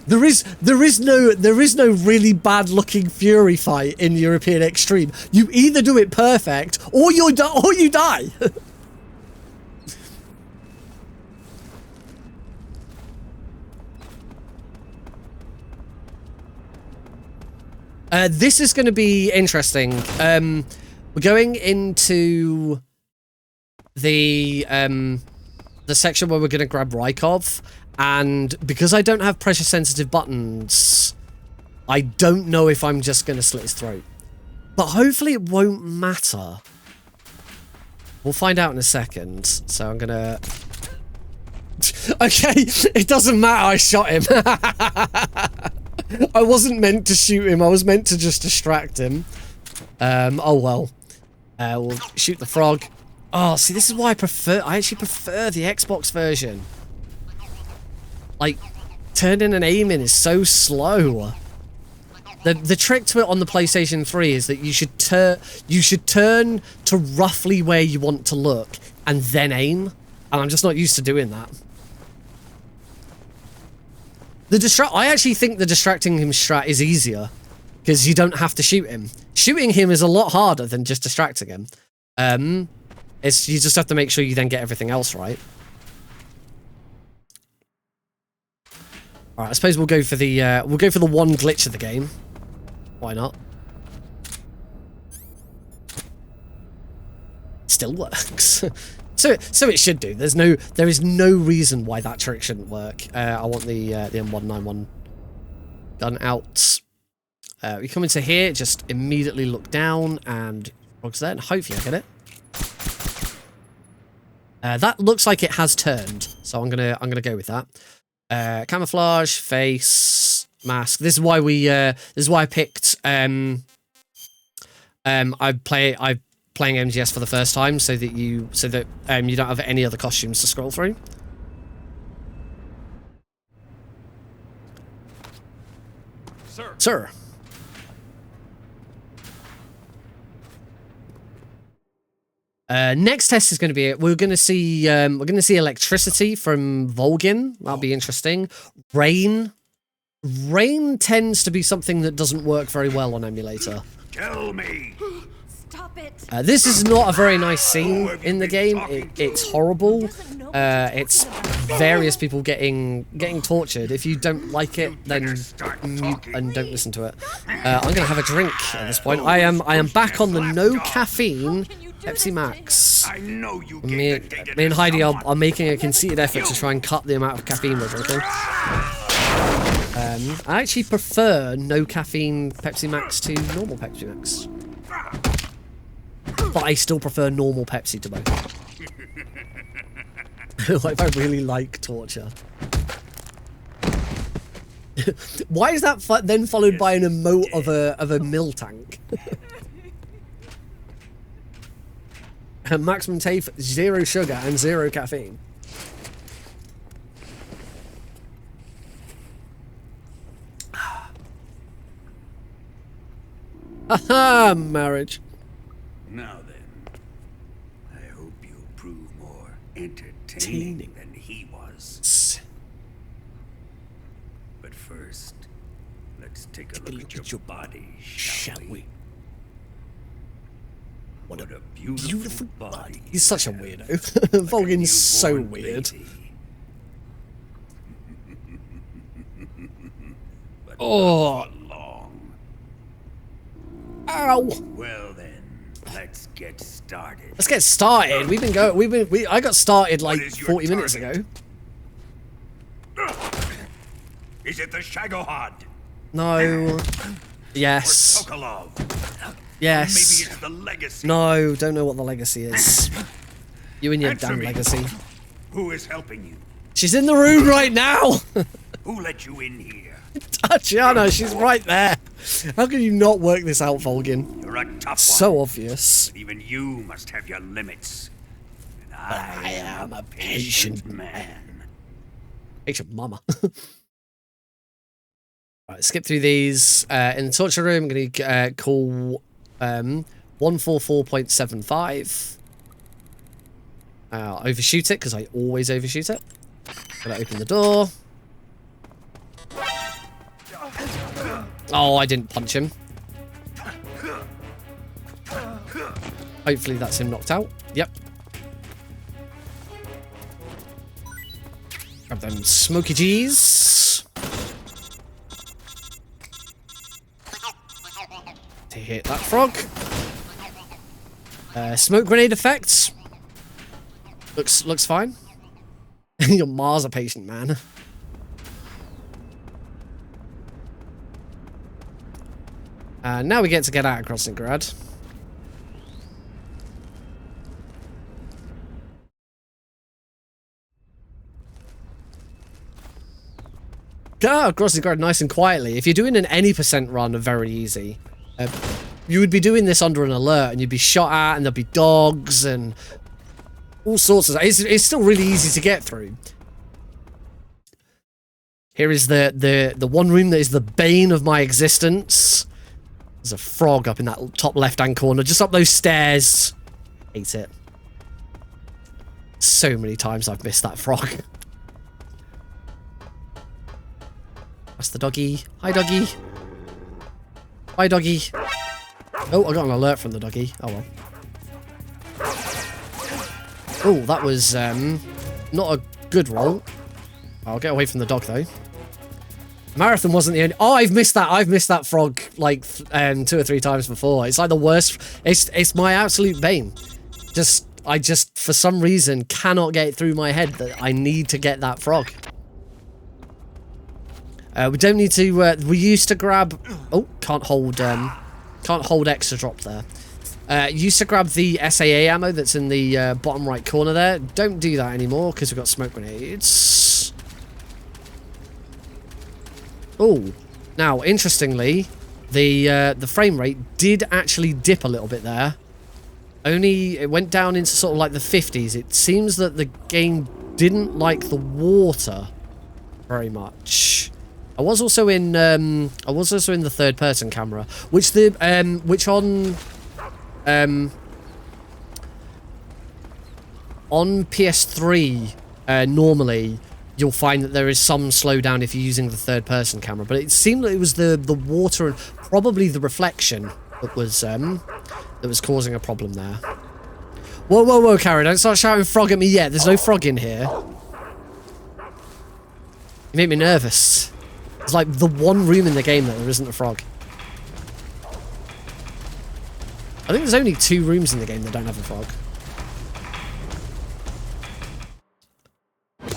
There is no really bad looking Fury fight in European Extreme. You either do it perfect or you die. This is going to be interesting. We're going into the section where we're going to grab Rykov, and because I don't have pressure sensitive buttons, I don't know if I'm just going to slit his throat. But hopefully it won't matter. We'll find out in a second. So I'm going to... Okay, it doesn't matter, I shot him. I wasn't meant to shoot him, I was meant to just distract him. Oh well. We'll shoot the frog. Oh, see, this is why I actually prefer the Xbox version. Like, turning and aiming is so slow. The trick to it on the PlayStation 3 is that you should turn to roughly where you want to look and then aim. And I'm just not used to doing that. I actually think the distracting him strat is easier because you don't have to shoot him. Shooting him is a lot harder than just distracting him. You just have to make sure you then get everything else right. All right, I suppose we'll go for the one glitch of the game. Why not? Still works. So it should do. There is no reason why that trick shouldn't work. I want the M191 gun out. We come into here, just immediately look down, and frog's there, and hopefully I get it. That looks like it has turned, so I'm gonna go with that. Camouflage, face, mask. This is why I picked. I'm playing MGS for the first time, so that you don't have any other costumes to scroll through. Sir. Next test is going to be we're going to see electricity from Volgin. That'll be interesting. Rain tends to be something that doesn't work very well on Emulator. Tell me. Stop it. This is not a very nice scene in the game. It's horrible. It's various people getting tortured. If you don't like it, then mute and don't listen to it. I'm gonna have a drink at this point. I am back on the no caffeine Pepsi Max. I know you Me and Heidi are making a conceited effort to try and cut the amount of caffeine we're drinking. I actually prefer no caffeine Pepsi Max to normal Pepsi Max. But I still prefer normal Pepsi to both. Like, I really like torture. Why is that then followed by an emote of a mill tank? Maximum TAFE, 0 sugar and 0 caffeine. Haha, marriage. Now then, I hope you'll prove more entertaining than he was. But first, let's take a look at your body, shall we? What a beautiful body. He's such a weirdo. Volgin's so weird. Oh. Ow. Well then, let's get started. Let's get started. I got started like 40 minutes ago. Is it the Shagohod? No. Yes. Or Sokolov? Yes. Maybe it's the legacy. No, don't know what the legacy is. You and your Answer damn me. legacy. Who is helping you? She's in the room right now. Who let you in here? Tatiana, she's right there. How can you not work this out, Volgin? You're a tough one. So obvious. But even you must have your limits. And I am a patient man. Patient mama. Right, skip through these. In the torture room, I'm going to call 144.75. I'll overshoot it, because I always overshoot it. Gonna open the door. Oh, I didn't punch him. Hopefully that's him knocked out. Yep. Grab them smoky G's. To hit that frog. Smoke grenade effects. Looks fine. Your Mars a patient, man. Now we get to get out of Krasnohrad. Get out of Krasnohrad nice and quietly. If you're doing an any % run, very easy. You would be doing this under an alert, and you'd be shot at, and there'd be dogs and all sorts of. It's still really easy to get through. Here is the one room that is the bane of my existence. There's a frog up in that top left-hand corner, just up those stairs. Hate it. So many times I've missed that frog. That's the doggy. Hi, doggy. Bye, doggy. Oh, I got an alert from the doggy. Oh, well. Oh, that was not a good roll. I'll get away from the dog, though. Marathon wasn't the only... Oh, I've missed that frog, like, 2 or 3 times before. It's like the worst... It's my absolute bane. I just, for some reason, cannot get it through my head that I need to get that frog. We don't need to... we used to grab... Oh, can't hold extra drop there. Used to grab the SAA ammo that's in the bottom right corner there. Don't do that anymore because we've got smoke grenades. Oh, now interestingly, the frame rate did actually dip a little bit there. It went down into sort of like the 50s. It seems that the game didn't like the water very much. I was also in the third person camera, which on PS3 normally you'll find that there is some slowdown if you're using the third person camera, but it seemed that it was the water and probably the reflection that was causing a problem there. Whoa, whoa, whoa, Carrie, don't start shouting frog at me yet. There's no frog in here. You make me nervous. It's like the one room in the game that there isn't a frog. I think there's only 2 rooms in the game that don't have a frog.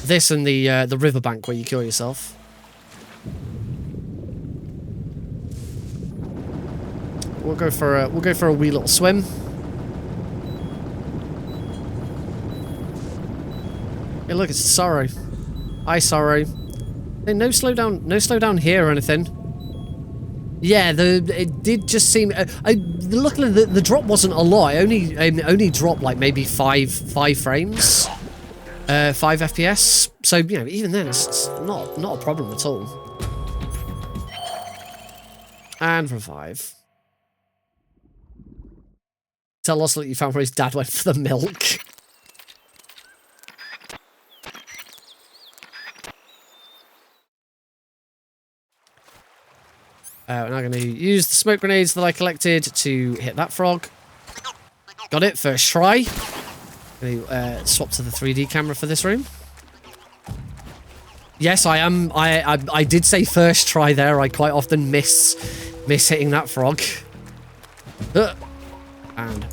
This and the riverbank where you kill yourself. We'll go for a wee little swim. Hey, look, it's Sorrow. Hi, Sorrow. Hey, no slowdown here or anything. Yeah, it did just seem. Luckily, the drop wasn't a lot. It only dropped like maybe 5 frames, 5 FPS. So you know, even then, it's not a problem at all. And revive. Tell Lost that you found where his dad went for the milk. We're now going to use the smoke grenades that I collected to hit that frog. Got it, first try. Going to swap to the 3D camera for this room. Yes, I am. I did say first try there. I quite often miss hitting that frog. And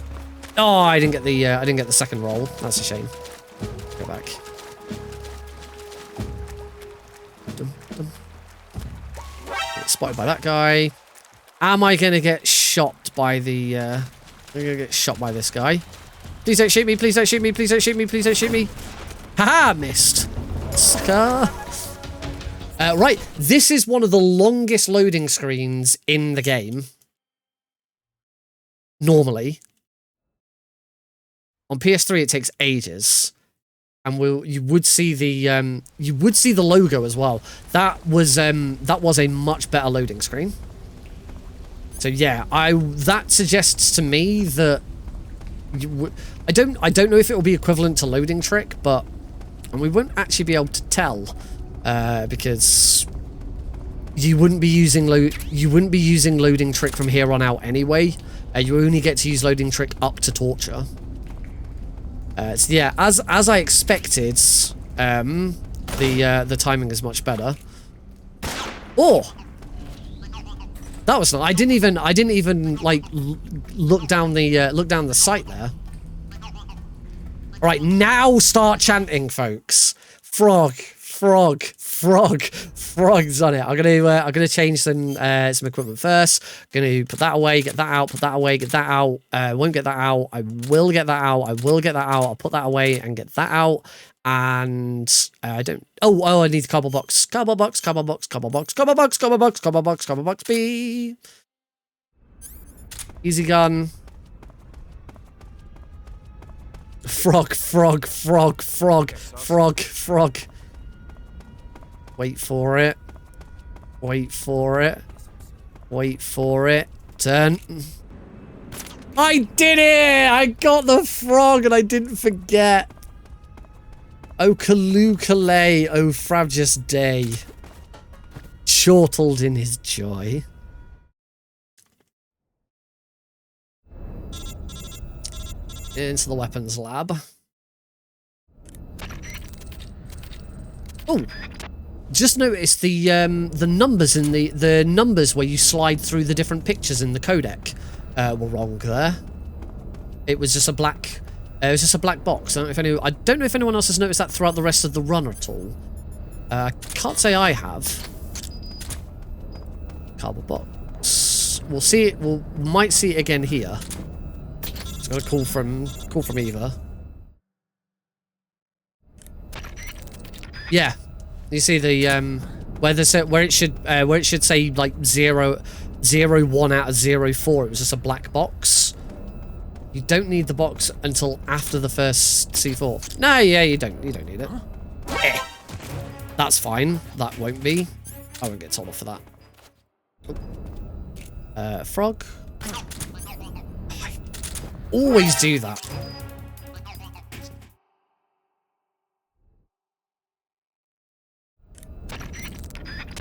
oh, I didn't get the second roll. That's a shame. Go back. Spotted by that guy. Am I gonna get shot by the I'm gonna get shot by this guy. Please don't shoot me, please don't shoot me, please don't shoot me, please don't shoot me. Haha, missed. Sucker. Right, this is one of the longest loading screens in the game. Normally. On PS3 it takes ages. And you would see the logo as well. That was a much better loading screen. So yeah, that suggests to me that I don't know if it will be equivalent to loading trick, but we won't actually be able to tell because you wouldn't be using loading trick from here on out anyway. You only get to use loading trick up to torture. So yeah, as I expected, the timing is much better. Oh, that was not. I didn't even like look down the sight there. All right, now start chanting, folks. Frog, frog, frog, frog's on it. I'm gonna change some equipment first. Gonna put that away, get that out, put that away, get that out. Won't get that out. I will get that out. I will get that out. I'll put that away and get that out. And I don't. Oh, I need the cardboard box. Cardboard box. Cardboard box. Cardboard box. Cardboard box. Cardboard box. Cardboard box. Cardboard box. B. Easy gun. Frog, frog, frog, frog, frog, frog. Wait for it. Wait for it. Wait for it. Turn. I did it! I got the frog and I didn't forget. O Kalukale, O frabjous day. Chortled in his joy. Into the weapons lab. Oh, just noticed the numbers in the numbers where you slide through the different pictures in the codec were wrong there. It was just a black. It was just a black box. I don't know if anyone else has noticed that throughout the rest of the run at all. I can't say I have. Cardboard box. We'll see it. We might see it again here. Got a call from Eva. Yeah, you see the where it should say like 0, 1 out of 04. It was just a black box. You don't need the box until after the first C4. No, yeah, you don't need it. Eh. That's fine. That won't be. I won't get told off for that. Frog. Always do that.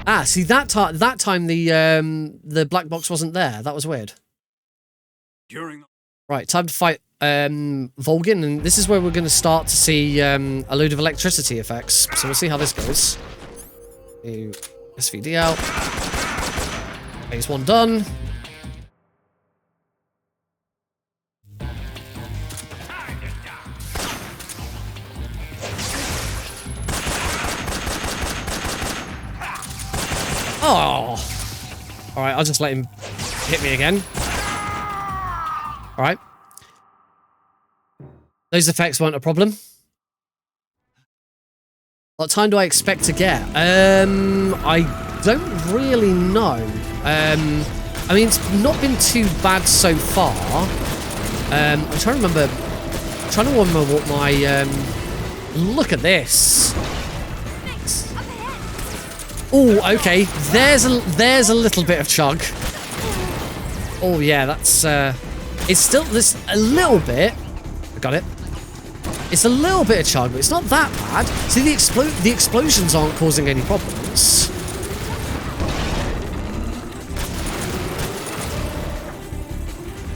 Ah, see that time the black box wasn't there. That was weird. Right, time to fight Volgin, and this is where we're going to start to see a load of electricity effects. So we'll see how this goes. New SVD out. Phase 1 done. Oh! Alright, I'll just let him hit me again. Alright. Those effects weren't a problem. What time do I expect to get? I don't really know. I mean, it's not been too bad so far. I'm trying to remember what my... look at this. Oh, okay. There's a little bit of chug. Oh yeah, that's it's still this a little bit. I got it. It's a little bit of chug, but it's not that bad. See, the explosions aren't causing any problems.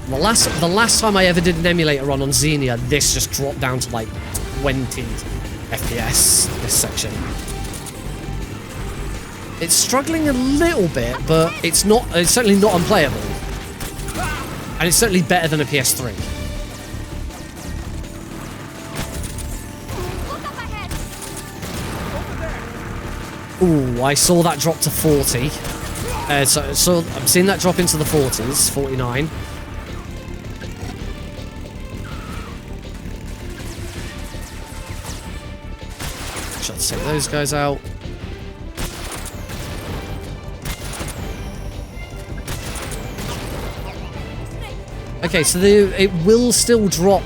The last time I ever did an emulator run on Xenia, this just dropped down to like 20 FPS. This section. It's struggling a little bit, but it's certainly not unplayable. And it's certainly better than a PS3. Ooh, I saw that drop to 40. So I'm seeing that drop into the 40s, 49. Try to take those guys out. Okay, so it will still drop,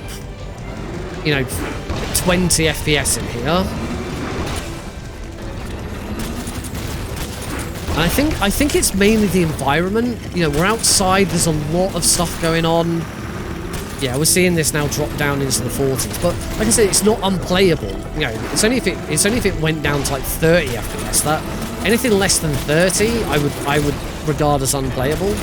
you know, 20 FPS in here. And I think it's mainly the environment. You know, we're outside, there's a lot of stuff going on. Yeah, we're seeing this now drop down into the 40s. But like I said, it's not unplayable. You know, it's only if it went down to like 30 FPS. Anything less than 30, I would regard as unplayable.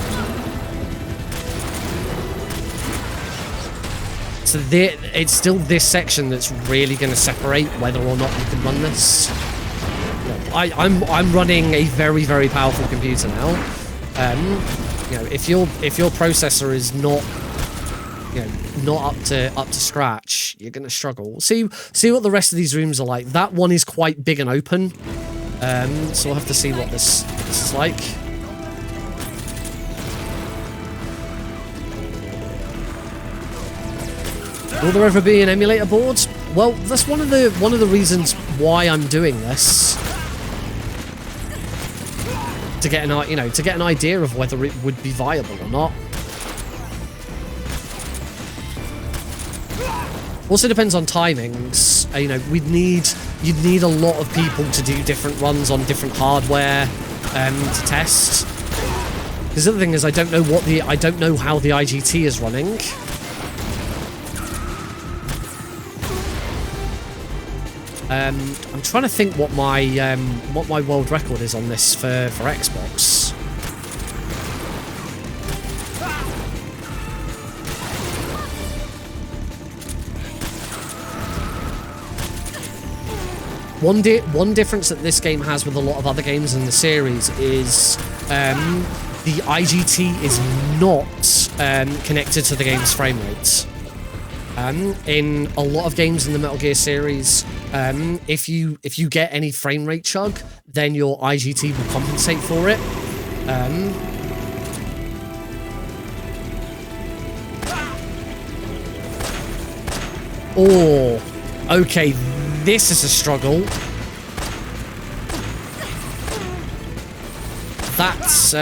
So it's still this section that's really going to separate whether or not you can run this. I'm running a very, very powerful computer now. You know, if your processor is not, you know, not up to scratch, you're going to struggle. See what the rest of these rooms are like. That one is quite big and open. So we'll have to see what this is like. Will there ever be an emulator board? Well, that's one of the reasons why I'm doing this. To get an idea of whether it would be viable or not. Also depends on timings. You know, you'd need a lot of people to do different runs on different hardware to test. Because the other thing is I don't know how the IGT is running. I'm trying to think what my world record is on this for Xbox. One difference that this game has with a lot of other games in the series is the IGT is not connected to the game's frame rates. In a lot of games in the Metal Gear series, if you get any frame rate chug, then your IGT will compensate for it. Oh, okay, this is a struggle. That's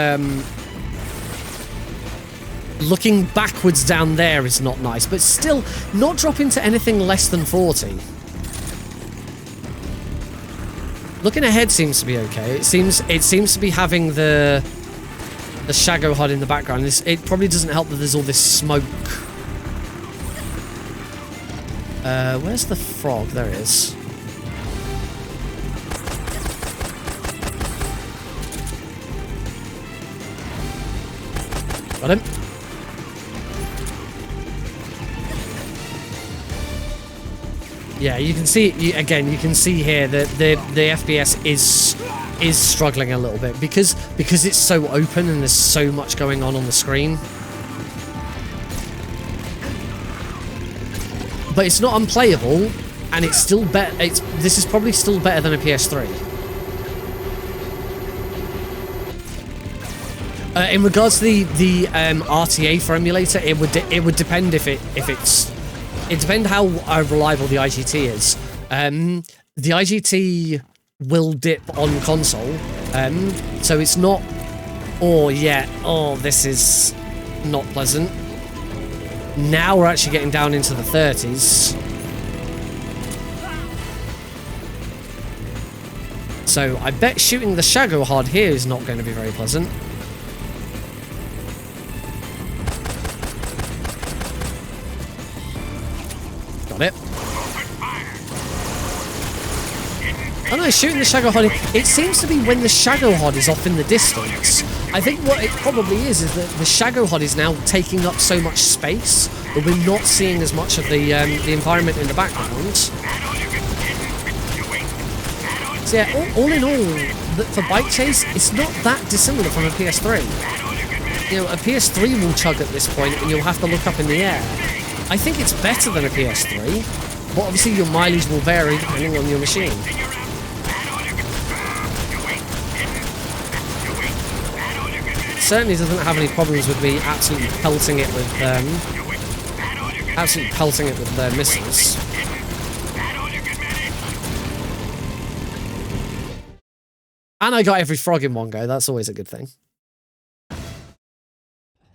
looking backwards down there is not nice, but still not dropping to anything less than 40. Looking ahead seems to be okay. It seems to be having the Shago HUD in the background. It probably doesn't help that there's all this smoke. Where's the frog? There it is. Got him. Yeah, you can see again. You can see here that the FPS is struggling a little bit because it's so open and there's so much going on the screen. But it's not unplayable, and it's still better. This is probably still better than a PS3. In regards to the RTA for emulator, it would depend it depends how reliable the IGT is. The IGT will dip on console, so it's not. Oh yeah. Oh, this is not pleasant. Now we're actually getting down into the 30s. So I bet shooting the Shago HUD here is not going to be very pleasant. Got it. Oh no, shooting the Shago HUD. It seems to be when the Shago HUD is off in the distance. I think what it probably is that the Shago HUD is now taking up so much space that we're not seeing as much of the environment in the background. So yeah, all in all, for Bike Chase, it's not that dissimilar from a PS3. You know, a PS3 will chug at this point and you'll have to look up in the air. I think it's better than a PS3, but obviously your mileage will vary depending on your machine. Certainly doesn't have any problems with me absolutely pelting it with missiles. And I got every frog in one go. That's always a good thing. I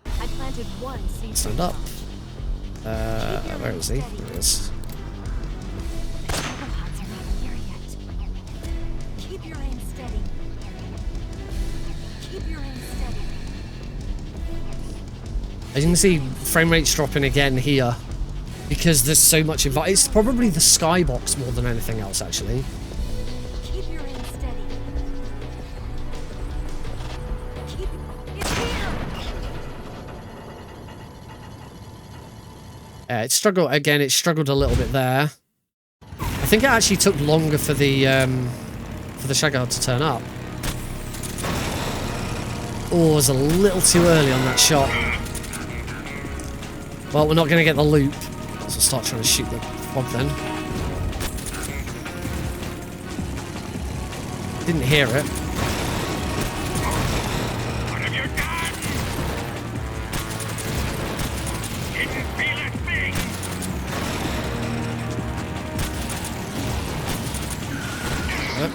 planted one seed. Stand up. Where is he? There he is. Keep your aim steady. Keep your aim steady. As you can see, frame rate's dropping again here because there's so much involved. It's probably the skybox more than anything else, actually. Keep your aim steady. It's here! It struggled again. It struggled a little bit there. I think it actually took longer for the Shagard to turn up. Oh, it was a little too early on that shot. Well, we're not going to get the loop, so we'll start trying to shoot the frog then. Didn't hear it. What have you done? Didn't feel a thing. Yep.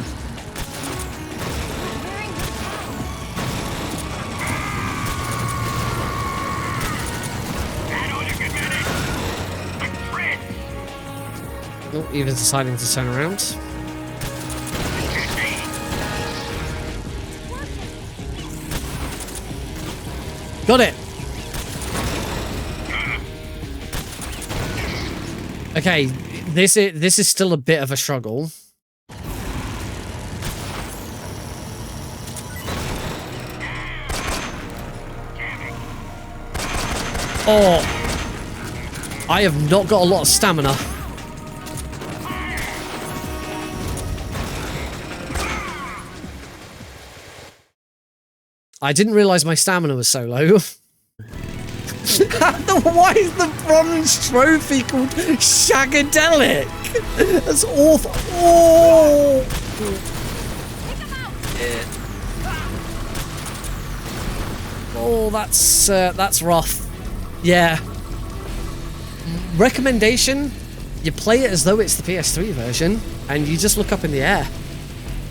That ought to get medic. A threat. Oh, even deciding to turn around. Got it. Okay, this is still a bit of a struggle. Oh, I have not got a lot of stamina. I didn't realize my stamina was so low. Why is the bronze trophy called Shagadelic? That's awful. Oh! Oh, that's rough. Yeah. Recommendation: you play it as though it's the PS3 version, and you just look up in the air.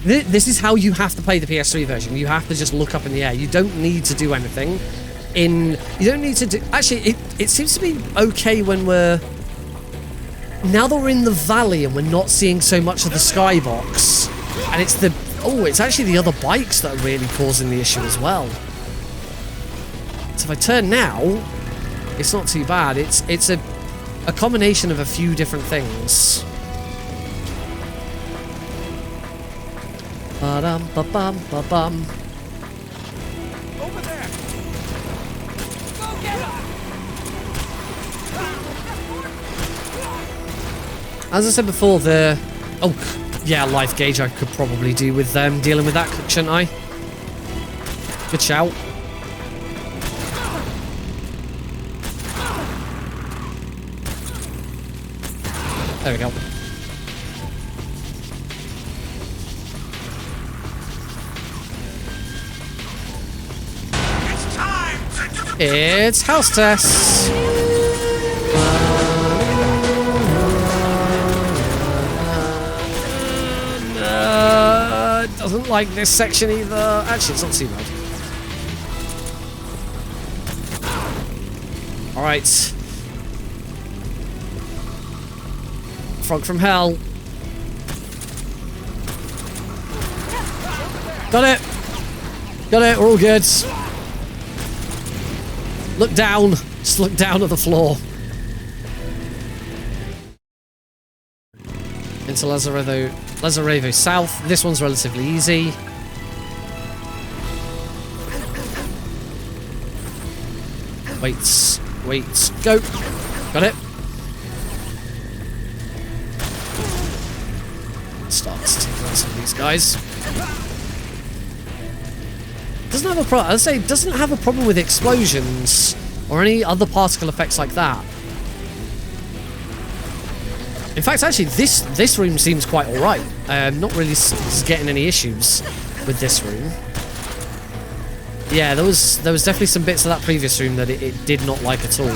This is how you have to play the PS3 version. You have to just look up in the air. You don't need to do anything. You don't need to do... Actually, it seems to be okay when we're... Now that we're in the valley and we're not seeing so much of the skybox. And it's the... Oh, it's actually the other bikes that are really causing the issue as well. So if I turn now, it's not too bad. It's a combination of a few different things. Ba-dum-ba-bum-ba-bum. Over there! Go get him! As I said before, the... Oh, yeah, life gauge I could probably do with dealing with that, shouldn't I? Good shout. There we go. It's house tests. Doesn't like this section either. Actually, it's not too bad. All right. Frog from hell. Got it. Got it. We're all good. Look down. Just look down at the floor. Into Lazarevo South. This one's relatively easy. Wait, go. Got it. Starts taking out some of these guys. Doesn't have a problem. I'd say doesn't have a problem with explosions or any other particle effects like that. In fact, actually, this room seems quite all right. Not really getting any issues with this room. Yeah, there was definitely some bits of that previous room that it did not like at all.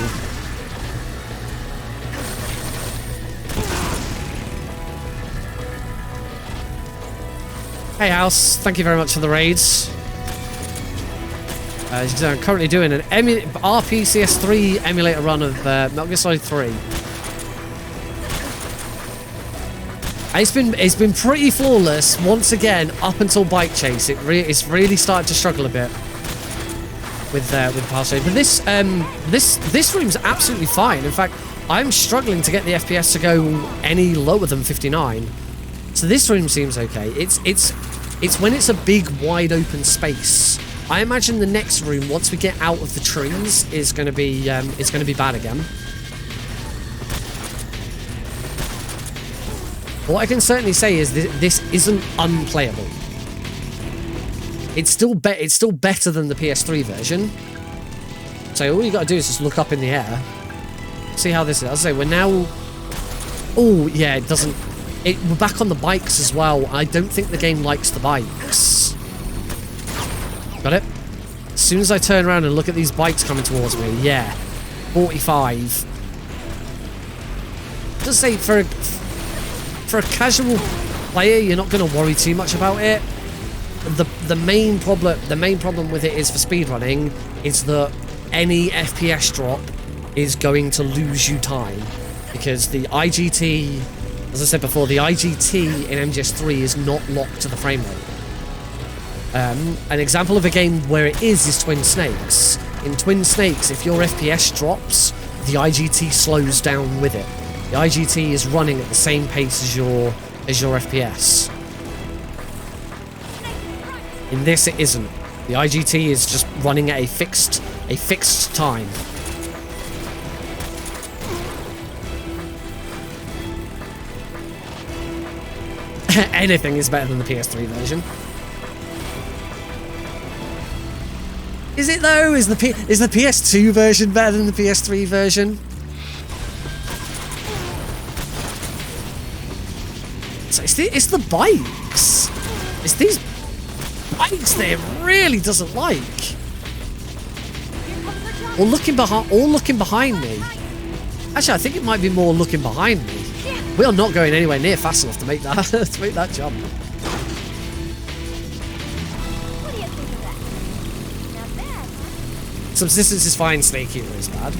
Hey, House. Thank you very much for the raids. I'm currently doing an RPCS3 emulator run of Metal Gear Solid 3. It's been pretty flawless once again up until Bike Chase. It's really started to struggle a bit with Pass Rate. But this room's absolutely fine. In fact, I'm struggling to get the FPS to go any lower than 59. So this room seems okay. It's when it's a big wide open space I imagine the next room, once we get out of the trees, is going to be bad again. What I can certainly say is this isn't unplayable. It's still better than the PS3 version. So all you got to do is just look up in the air, see how this is. I'll say we're now. Oh yeah, it doesn't. We're back on the bikes as well. I don't think the game likes the bikes. Got it? As soon as I turn around and look at these bikes coming towards me, yeah. 45. Just say for a casual player, you're not going to worry too much about it. The main problem with it is for speedrunning is that any FPS drop is going to lose you time, because the IGT, as I said before, the IGT in MGS3 is not locked to the frame rate. An example of a game where it is Twin Snakes. In Twin Snakes, if your FPS drops, the IGT slows down with it. The IGT is running at the same pace as your FPS. In this, it isn't. The IGT is just running at a fixed time. Anything is better than the PS3 version. Is it though? Is the PS2 version better than the PS3 version? So it's the bikes. It's these bikes that it really doesn't like. Or looking behind me. Actually, I think it might be more looking behind me. We are not going anywhere near fast enough to make that to make that jump. What do you think of that? Not bad, huh? Subsistence is fine, Snake Eater is bad.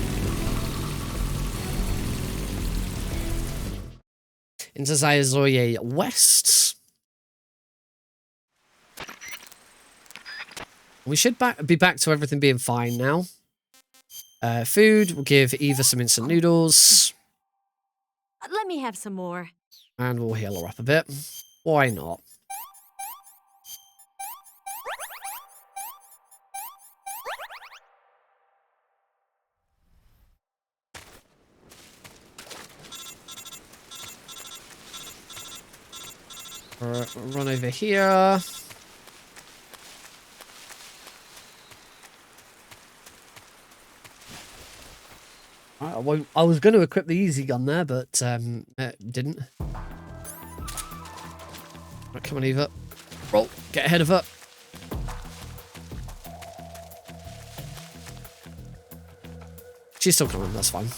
Into Zayazoye West. We should be back to everything being fine now. Food, we'll give Eva some instant noodles. Let me have some more. And we'll heal her up a bit. Why not? Run over here. I was going to equip the easy gun there, but didn't. Right, come on, Eva. Roll. Get ahead of her. She's still coming. That's fine.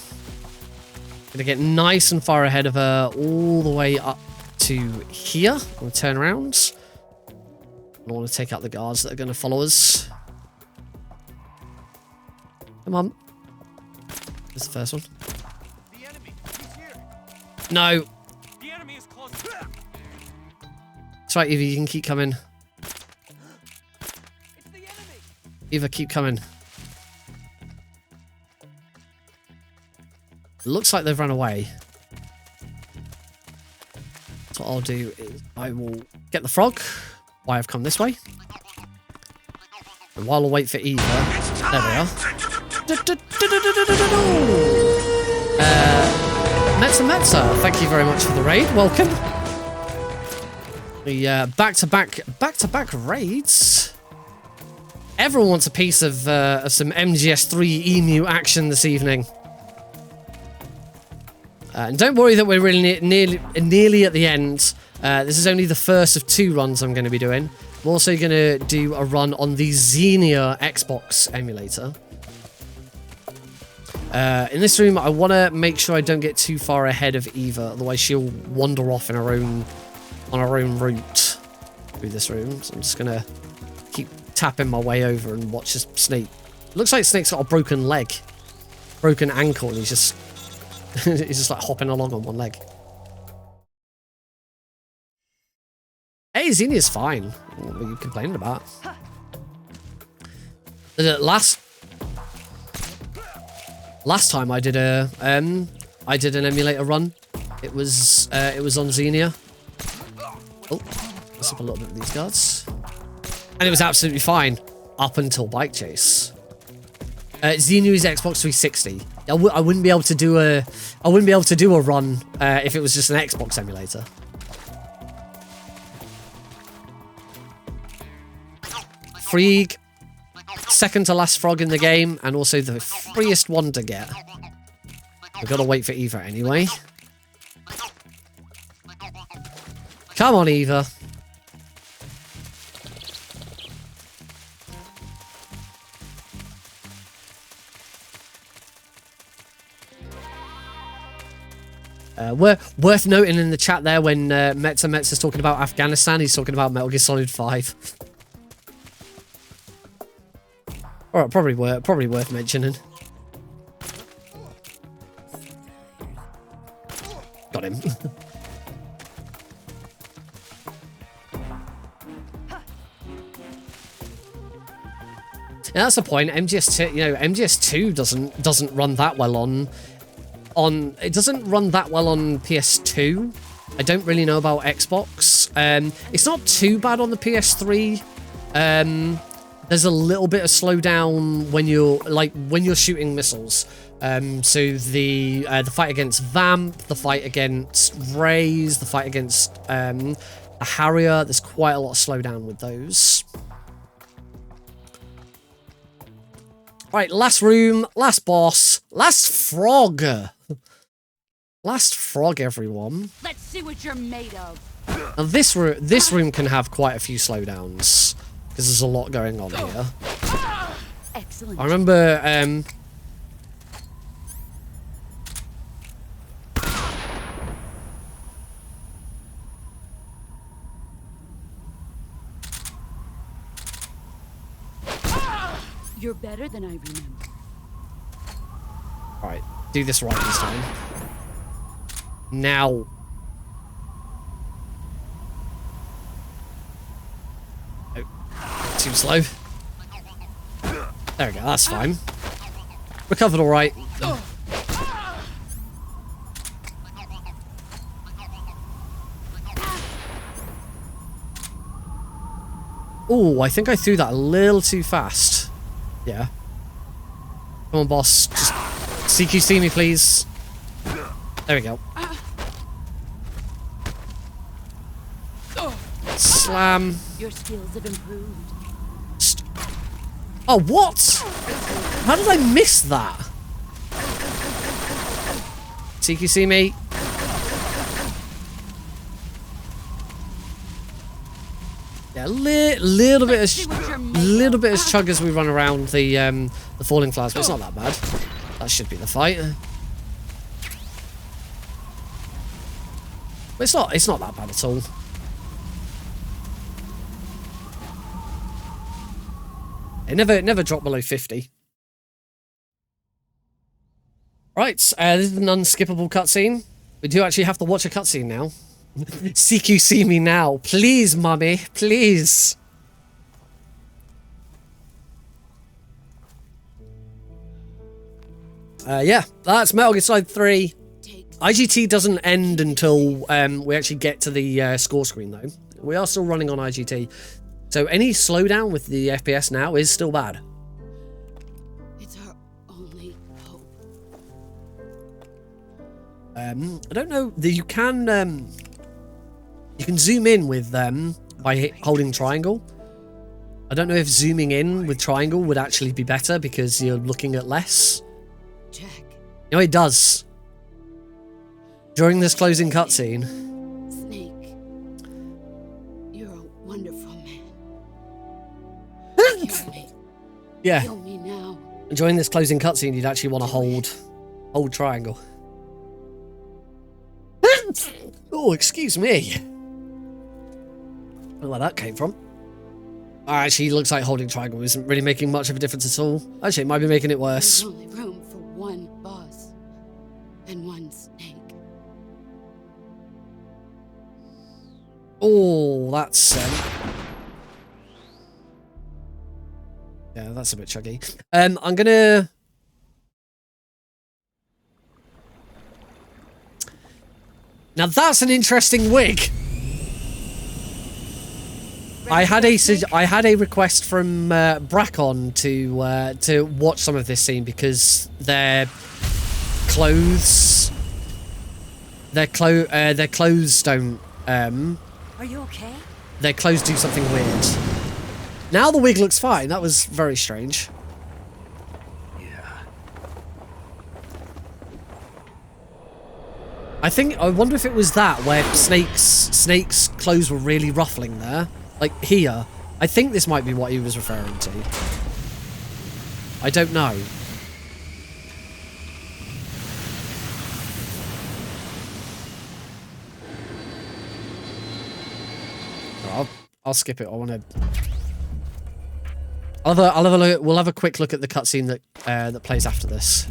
Gonna get nice and far ahead of her, all the way up to here. I'm gonna turn around. I want to take out the guards that are going to follow us. Come on. This is the first one. The enemy, he's here. No. The enemy is close. That's right, Eva, you can keep coming. It's the enemy. Eva, keep coming. It looks like they've run away. So what I'll do is I will get the frog while I've come this way. And while I wait for Eva, there we are. Metza, thank you very much for the raid. Welcome. The back-to-back raids. Everyone wants a piece of some MGS3 emu action this evening. And don't worry that we're really nearly at the end. This is only the first of 2 runs I'm going to be doing. I'm also going to do a run on the Xenia Xbox emulator. In this room, I want to make sure I don't get too far ahead of Eva, otherwise she'll wander off in her own route through this room. So I'm just going to keep tapping my way over and watch this Snake. It looks like Snake's got a broken leg, broken ankle, and he's just he's just like hopping along on one leg. Hey, Xenia's fine. What are you complaining about? Last time I did an emulator run. It was on Xenia. Oh, let's up a little bit of these guards. And it was absolutely fine. up until Bike Chase. Xenu is Xbox 360. I wouldn't be able to do a run if it was just an Xbox emulator. Freak, second to last frog in the game, and also the freest one to get. We've got to wait for Eva anyway. Come on, Eva. Worth noting in the chat there when Metz is talking about Afghanistan, he's talking about Metal Gear Solid 5. Alright, probably worth mentioning. Got him. Yeah, that's the point. MGS2, you know, MGS2 doesn't run that well on it doesn't run that well on PS2. I don't really know about Xbox. It's not too bad on the PS3. There's a little bit of slowdown when you're shooting missiles. So the fight against Vamp, the fight against Rays, the fight against the Harrier, there's quite a lot of slowdown with those. Right, last room, last boss, last frog. Last frog, everyone. Let's see what you're made of. Now this room can have quite a few slowdowns because there's a lot going on here. Excellent. I remember You're better than I remember. Alright, do this right this time. Now. Oh, too slow. There we go, that's fine. Recovered alright. Oh, I think I threw that a little too fast. Yeah. Come on, boss. Just CQC me, please. There we go. Slam. Your skills have improved. Oh, what? How did I miss that? CQC me. Yeah, little bit of chug as we run around the falling flowers, but it's not that bad. That should be the fight. But it's not that bad at all. It never dropped below 50. Right, this is an unskippable cutscene. We do actually have to watch a cutscene now. CQC me now, please, mummy, please. Yeah, that's Metal Gear Solid 3. IGT doesn't end until we actually get to the score screen, though. We are still running on IGT. So any slowdown with the FPS now is still bad. It's our only hope. I don't know. You can zoom in with by holding triangle. I don't know if zooming in with triangle would actually be better because you're looking at less. Jack. No, it does. During this closing cutscene. Snake. You're a wonderful man. Kill me. Yeah. Kill me now. During this closing cutscene, you'd actually want to hold triangle. Oh, excuse me. I don't know where that came from. Actually, looks like holding triangle isn't really making much of a difference at all. Actually, it might be making it worse. There's only room for one boss and one snake. Oh, that's yeah, that's a bit chuggy. I'm gonna. Now that's an interesting wig. I had a request from Brackon to watch some of this scene because their clothes don't Are you okay? their clothes do something weird. Now the wig looks fine. That was very strange. I wonder if it was that where Snake's clothes were really ruffling there, like here. I think this might be what he was referring to. I don't know. I'll skip it. I want to. I'll have a look. We'll have a quick look at the cutscene that plays after this.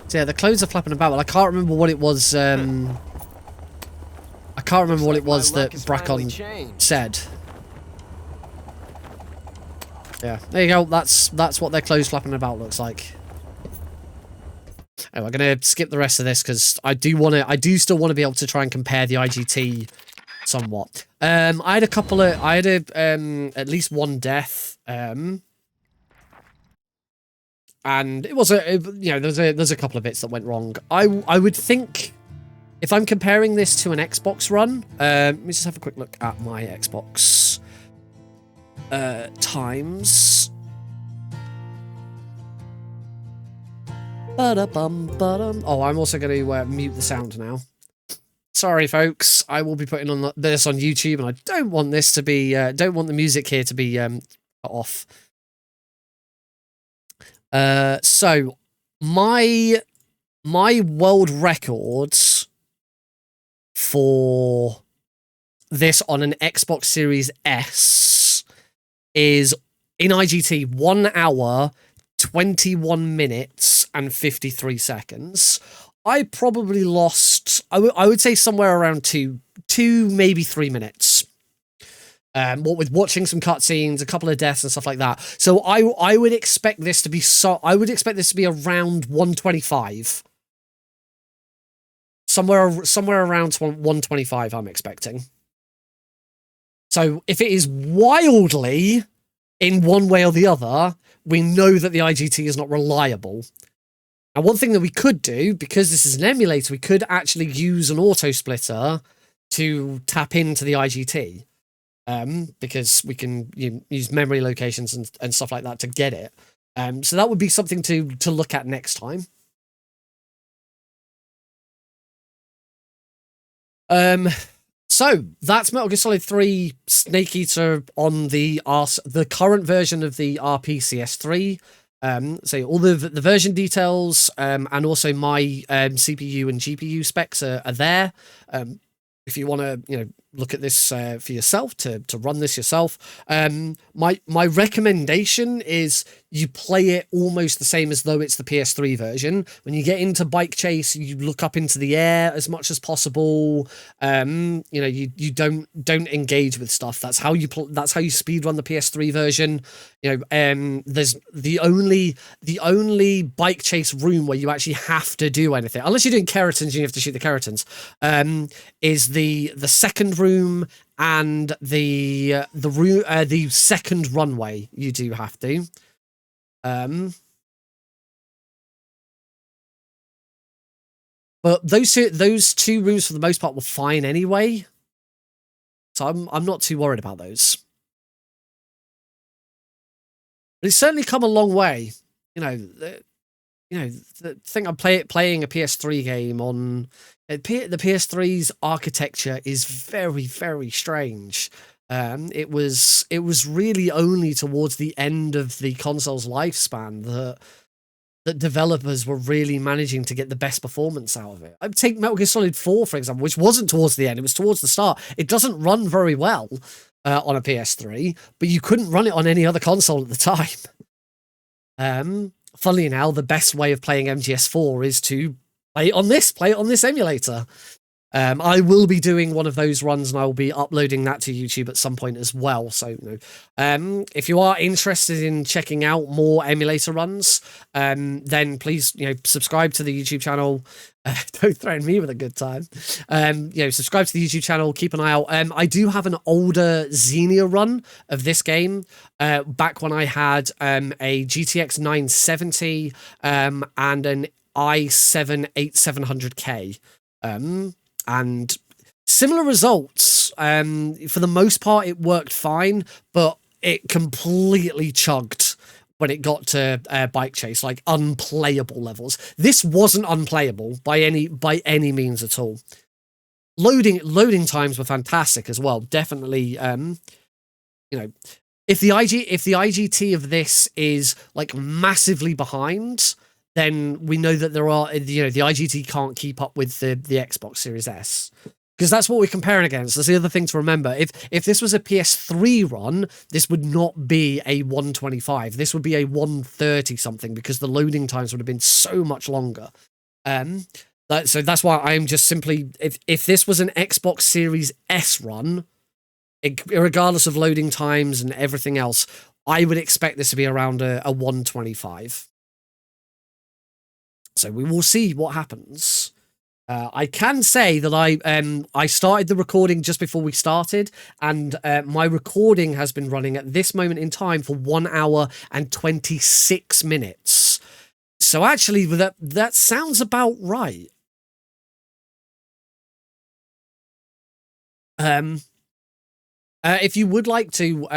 So yeah, the clothes are flapping about, but I can't remember what it was. I can't remember what it was that Brackon said. Yeah, there you go. That's what their clothes flapping about looks like. Anyway, I'm gonna skip the rest of this because I do still want to be able to try and compare the IGT somewhat. I had at least one death. And it was there's a couple of bits that went wrong. I would think if I'm comparing this to an Xbox run, let me just have a quick look at my Xbox times. Oh, I'm also going to mute the sound now. Sorry, folks. I will be putting on this on YouTube, and I don't want this to be don't want the music here to be cut off. So my world records for this on an Xbox Series S is in IGT 1 hour, 21 minutes and 53 seconds. I probably lost, I would say somewhere around two, maybe 3 minutes. What with watching some cutscenes, a couple of deaths and stuff like that. So I would expect this to be around 125. Somewhere around 125 I'm expecting. So if it is wildly in one way or the other, we know that the IGT is not reliable. And one thing that we could do, because this is an emulator, we could actually use an auto splitter to tap into the IGT. Because we can use memory locations and stuff like that to get it. So that would be something to look at next time. So that's Metal Gear Solid 3 Snake Eater on the current version of the RPCS3. So all the version details and also my CPU and GPU specs are there. If you want to, look at this for yourself, to run this yourself, my recommendation is you play it almost the same as though it's the PS3 version. When you get into Bike Chase, you look up into the air as much as possible. You don't engage with stuff. That's how you speedrun the PS3 version. There's the only Bike Chase room where you actually have to do anything, unless you're doing Keratons and you have to shoot the Keratons, is the second room and the second runway. You do have to. But those two rooms for the most part were fine anyway, so I'm not too worried about those. But it's certainly come a long way. The thing I'm playing a PS3 game on the PS3's architecture is very, very strange. It was really only towards the end of the console's lifespan that developers were really managing to get the best performance out of it. I take Metal Gear Solid 4, for example, which wasn't towards the end, it was towards the start. It doesn't run very well on a PS3, but you couldn't run it on any other console at the time. Funnily now, the best way of playing MGS4 is to play it on this emulator. I will be doing one of those runs, and I will be uploading that to YouTube at some point as well. So, you know, if you are interested in checking out more emulator runs, then please, you know, subscribe to the YouTube channel. Don't threaten me with a good time. You know, subscribe to the YouTube channel. Keep an eye out. I do have an older Xenia run of this game. Back when I had a GTX 970 and an i7-13700K. And similar results. For the most part, it worked fine, but it completely chugged when it got to bike chase, like unplayable levels. This wasn't unplayable by any means at all. Loading times were fantastic as well. Definitely, you know, if the IGT of this is like massively behind, then we know that there are, you know, the IGT can't keep up with the Xbox Series S. Because that's what we're comparing against. That's the other thing to remember. If this was a PS3 run, this would not be a 125. This would be a 130 something, because the loading times would have been so much longer. So that's why I'm just simply, if this was an Xbox Series S run, regardless of loading times and everything else, I would expect this to be around a 125. So we will see what happens. I can say that I started the recording just before we started, and my recording has been running at this moment in time for 1 hour and 26 minutes. So actually, that sounds about right. If you would like to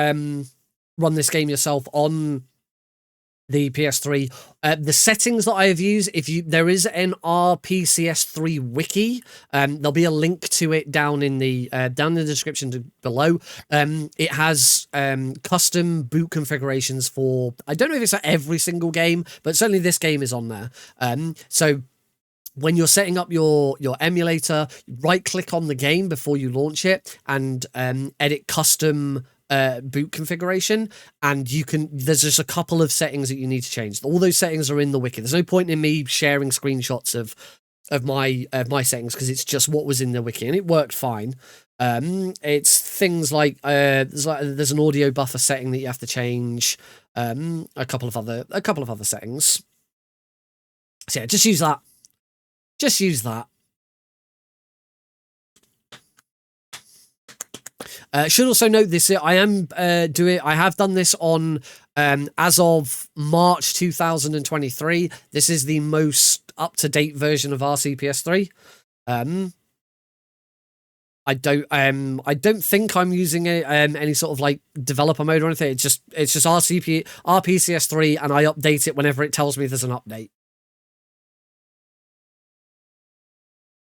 run this game yourself on the PS3, the settings that I have used, there is an RPCS3 wiki. There'll be a link to it down in the description below. It has custom boot configurations for, I don't know if it's for every single game, but certainly this game is on there. So when you're setting up your emulator, right click on the game before you launch it and edit custom boot configuration, and there's just a couple of settings that you need to change. All those settings are in the wiki. There's no point in me sharing screenshots of my settings, because it's just what was in the wiki, and it worked fine. It's things like there's an audio buffer setting that you have to change, a couple of other settings. So yeah, just use that. Should also note this, I have done this on, as of March 2023. This is the most up-to-date version of RCPS3. I don't think I'm using any sort of like developer mode or anything. It's just RPCS3, and I update it whenever it tells me there's an update.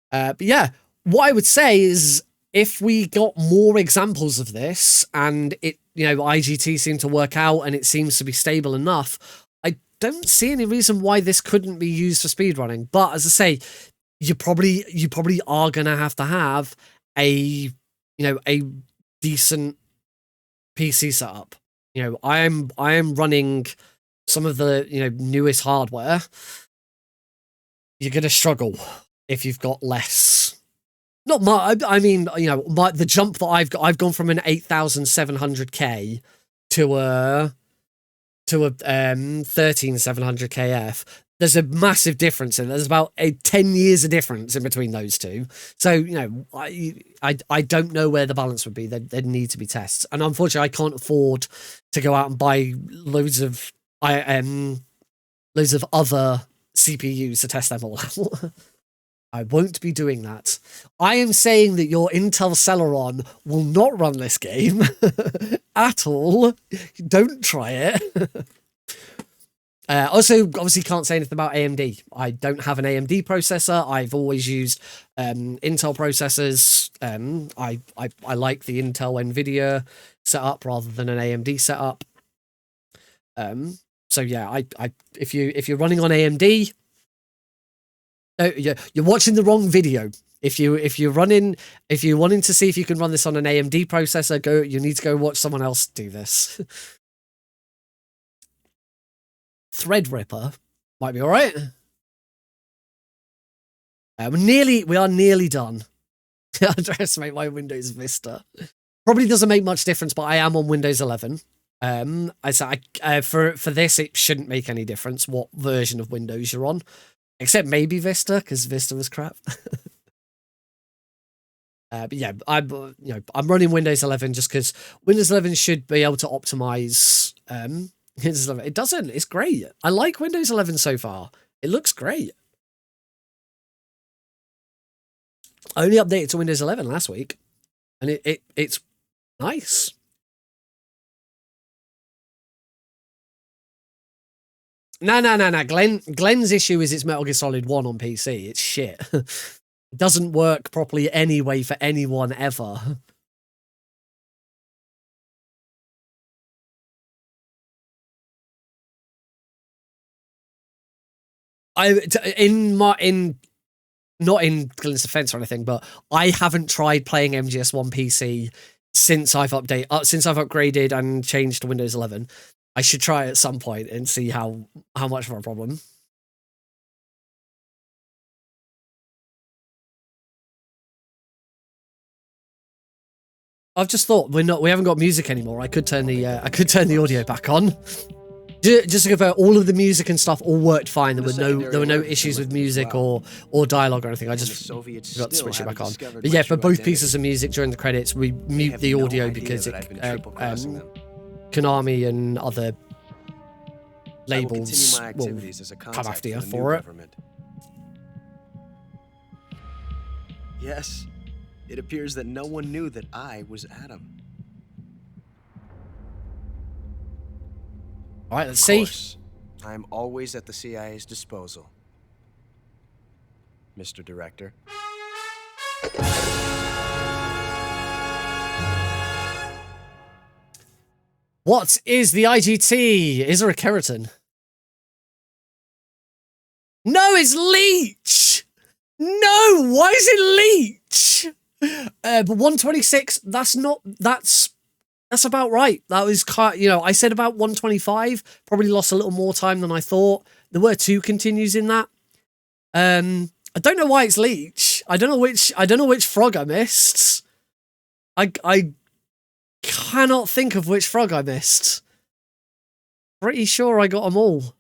But yeah, what I would say is, if we got more examples of this, and it, you know, IGT seemed to work out and it seems to be stable enough, I don't see any reason why this couldn't be used for speedrunning. But as I say, you probably are gonna have to have a decent PC setup. You know, I am running some of the, you know, newest hardware. You're gonna struggle if you've got less. Not my, I mean, you know, the jump that I've gone from an 8700K to a 13700KF. There's a massive difference, and there's about 10 years of difference in between those two. So, you know, I don't know where the balance would be. There'd need to be tests, and unfortunately, I can't afford to go out and buy loads of other CPUs to test them all out. I won't be doing that. I am saying that your Intel Celeron will not run this game at all. Don't try it. Also, obviously can't say anything about AMD. I don't have an AMD processor. I've always used Intel processors. I like the Intel NVIDIA setup rather than an AMD setup. So yeah, if you're running on AMD, you're watching the wrong video. If you're wanting to see if you can run this on an AMD processor, you need to go watch someone else do this. Threadripper might be all right. We are nearly done. Underestimate my Windows Vista. Probably doesn't make much difference, but I am on Windows 11. For this, it shouldn't make any difference what version of Windows you're on, except maybe Vista, because Vista was crap. But yeah, I'm running Windows 11 just because Windows 11 should be able to optimize. Windows 11. It doesn't. It's great. I like Windows 11 so far. It looks great. I only updated to Windows 11 last week, and it's nice. No. Glenn's issue is it's Metal Gear Solid 1 on PC. It's shit. It doesn't work properly anyway for anyone ever. Not in Glenn's defense or anything, but I haven't tried playing MGS1 PC since I've upgraded and changed to Windows 11. I should try at some point and see how much of a problem. I've just thought we haven't got music anymore. I could turn the audio back on. Just to confirm, all of the music and stuff all worked fine. There were no issues with music or dialogue or anything. I just forgot to switch it back on. But yeah, for both pieces of music during the credits, we mute the audio because Konami and other labels will come after you for it. Yes, it appears that no one knew that I was Adam. All right, let's see. I'm always at the CIA's disposal, Mr. Director. What is the IGT? Is there a Kerotan? No, it's Leech! No, why is it Leech? But 126, that's about right. That was I said about 125, probably lost a little more time than I thought. There were 2 continues in that. I don't know why it's Leech. I don't know which frog I missed. I cannot think of which frog I missed. Pretty sure I got them all.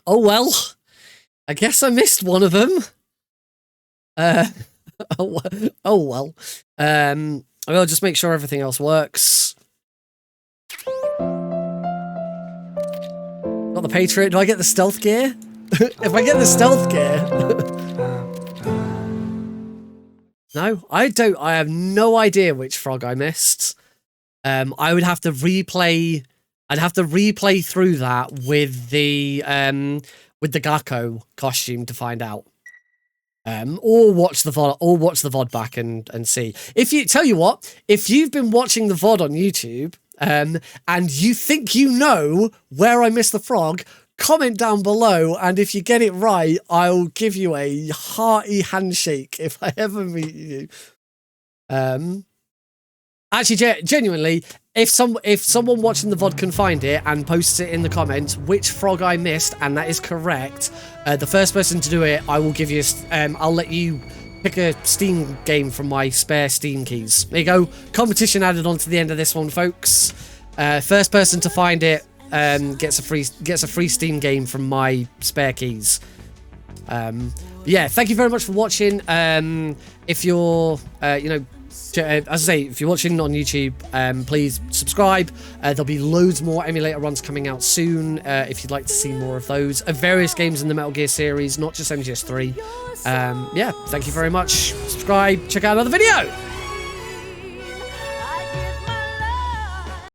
Oh well. I guess I missed one of them. Oh well. I'll just make sure everything else works. Got the Patriot. Do I get the stealth gear? If I get the stealth gear. No, I don't. I have no idea which frog I missed. I would have to replay. I'd have to replay through that with the Gakko costume to find out. Or watch the VOD back and see. If you've been watching the VOD on YouTube, and you think you know where I missed the frog, comment down below, and if you get it right, I'll give you a hearty handshake if I ever meet you. Actually, genuinely, if someone watching the VOD can find it and posts it in the comments which frog I missed, and that is correct, the first person to do it, I will give you. I'll let you pick a Steam game from my spare Steam keys. There you go. Competition added on to the end of this one, folks. First person to find it gets a free Steam game from my spare keys. Yeah, thank you very much for watching. If you're as I say, if you're watching on YouTube, please subscribe. There'll be loads more emulator runs coming out soon if you'd like to see more of those. Various games in the Metal Gear series, not just MGS3. Yeah, thank you very much. Subscribe, check out another video.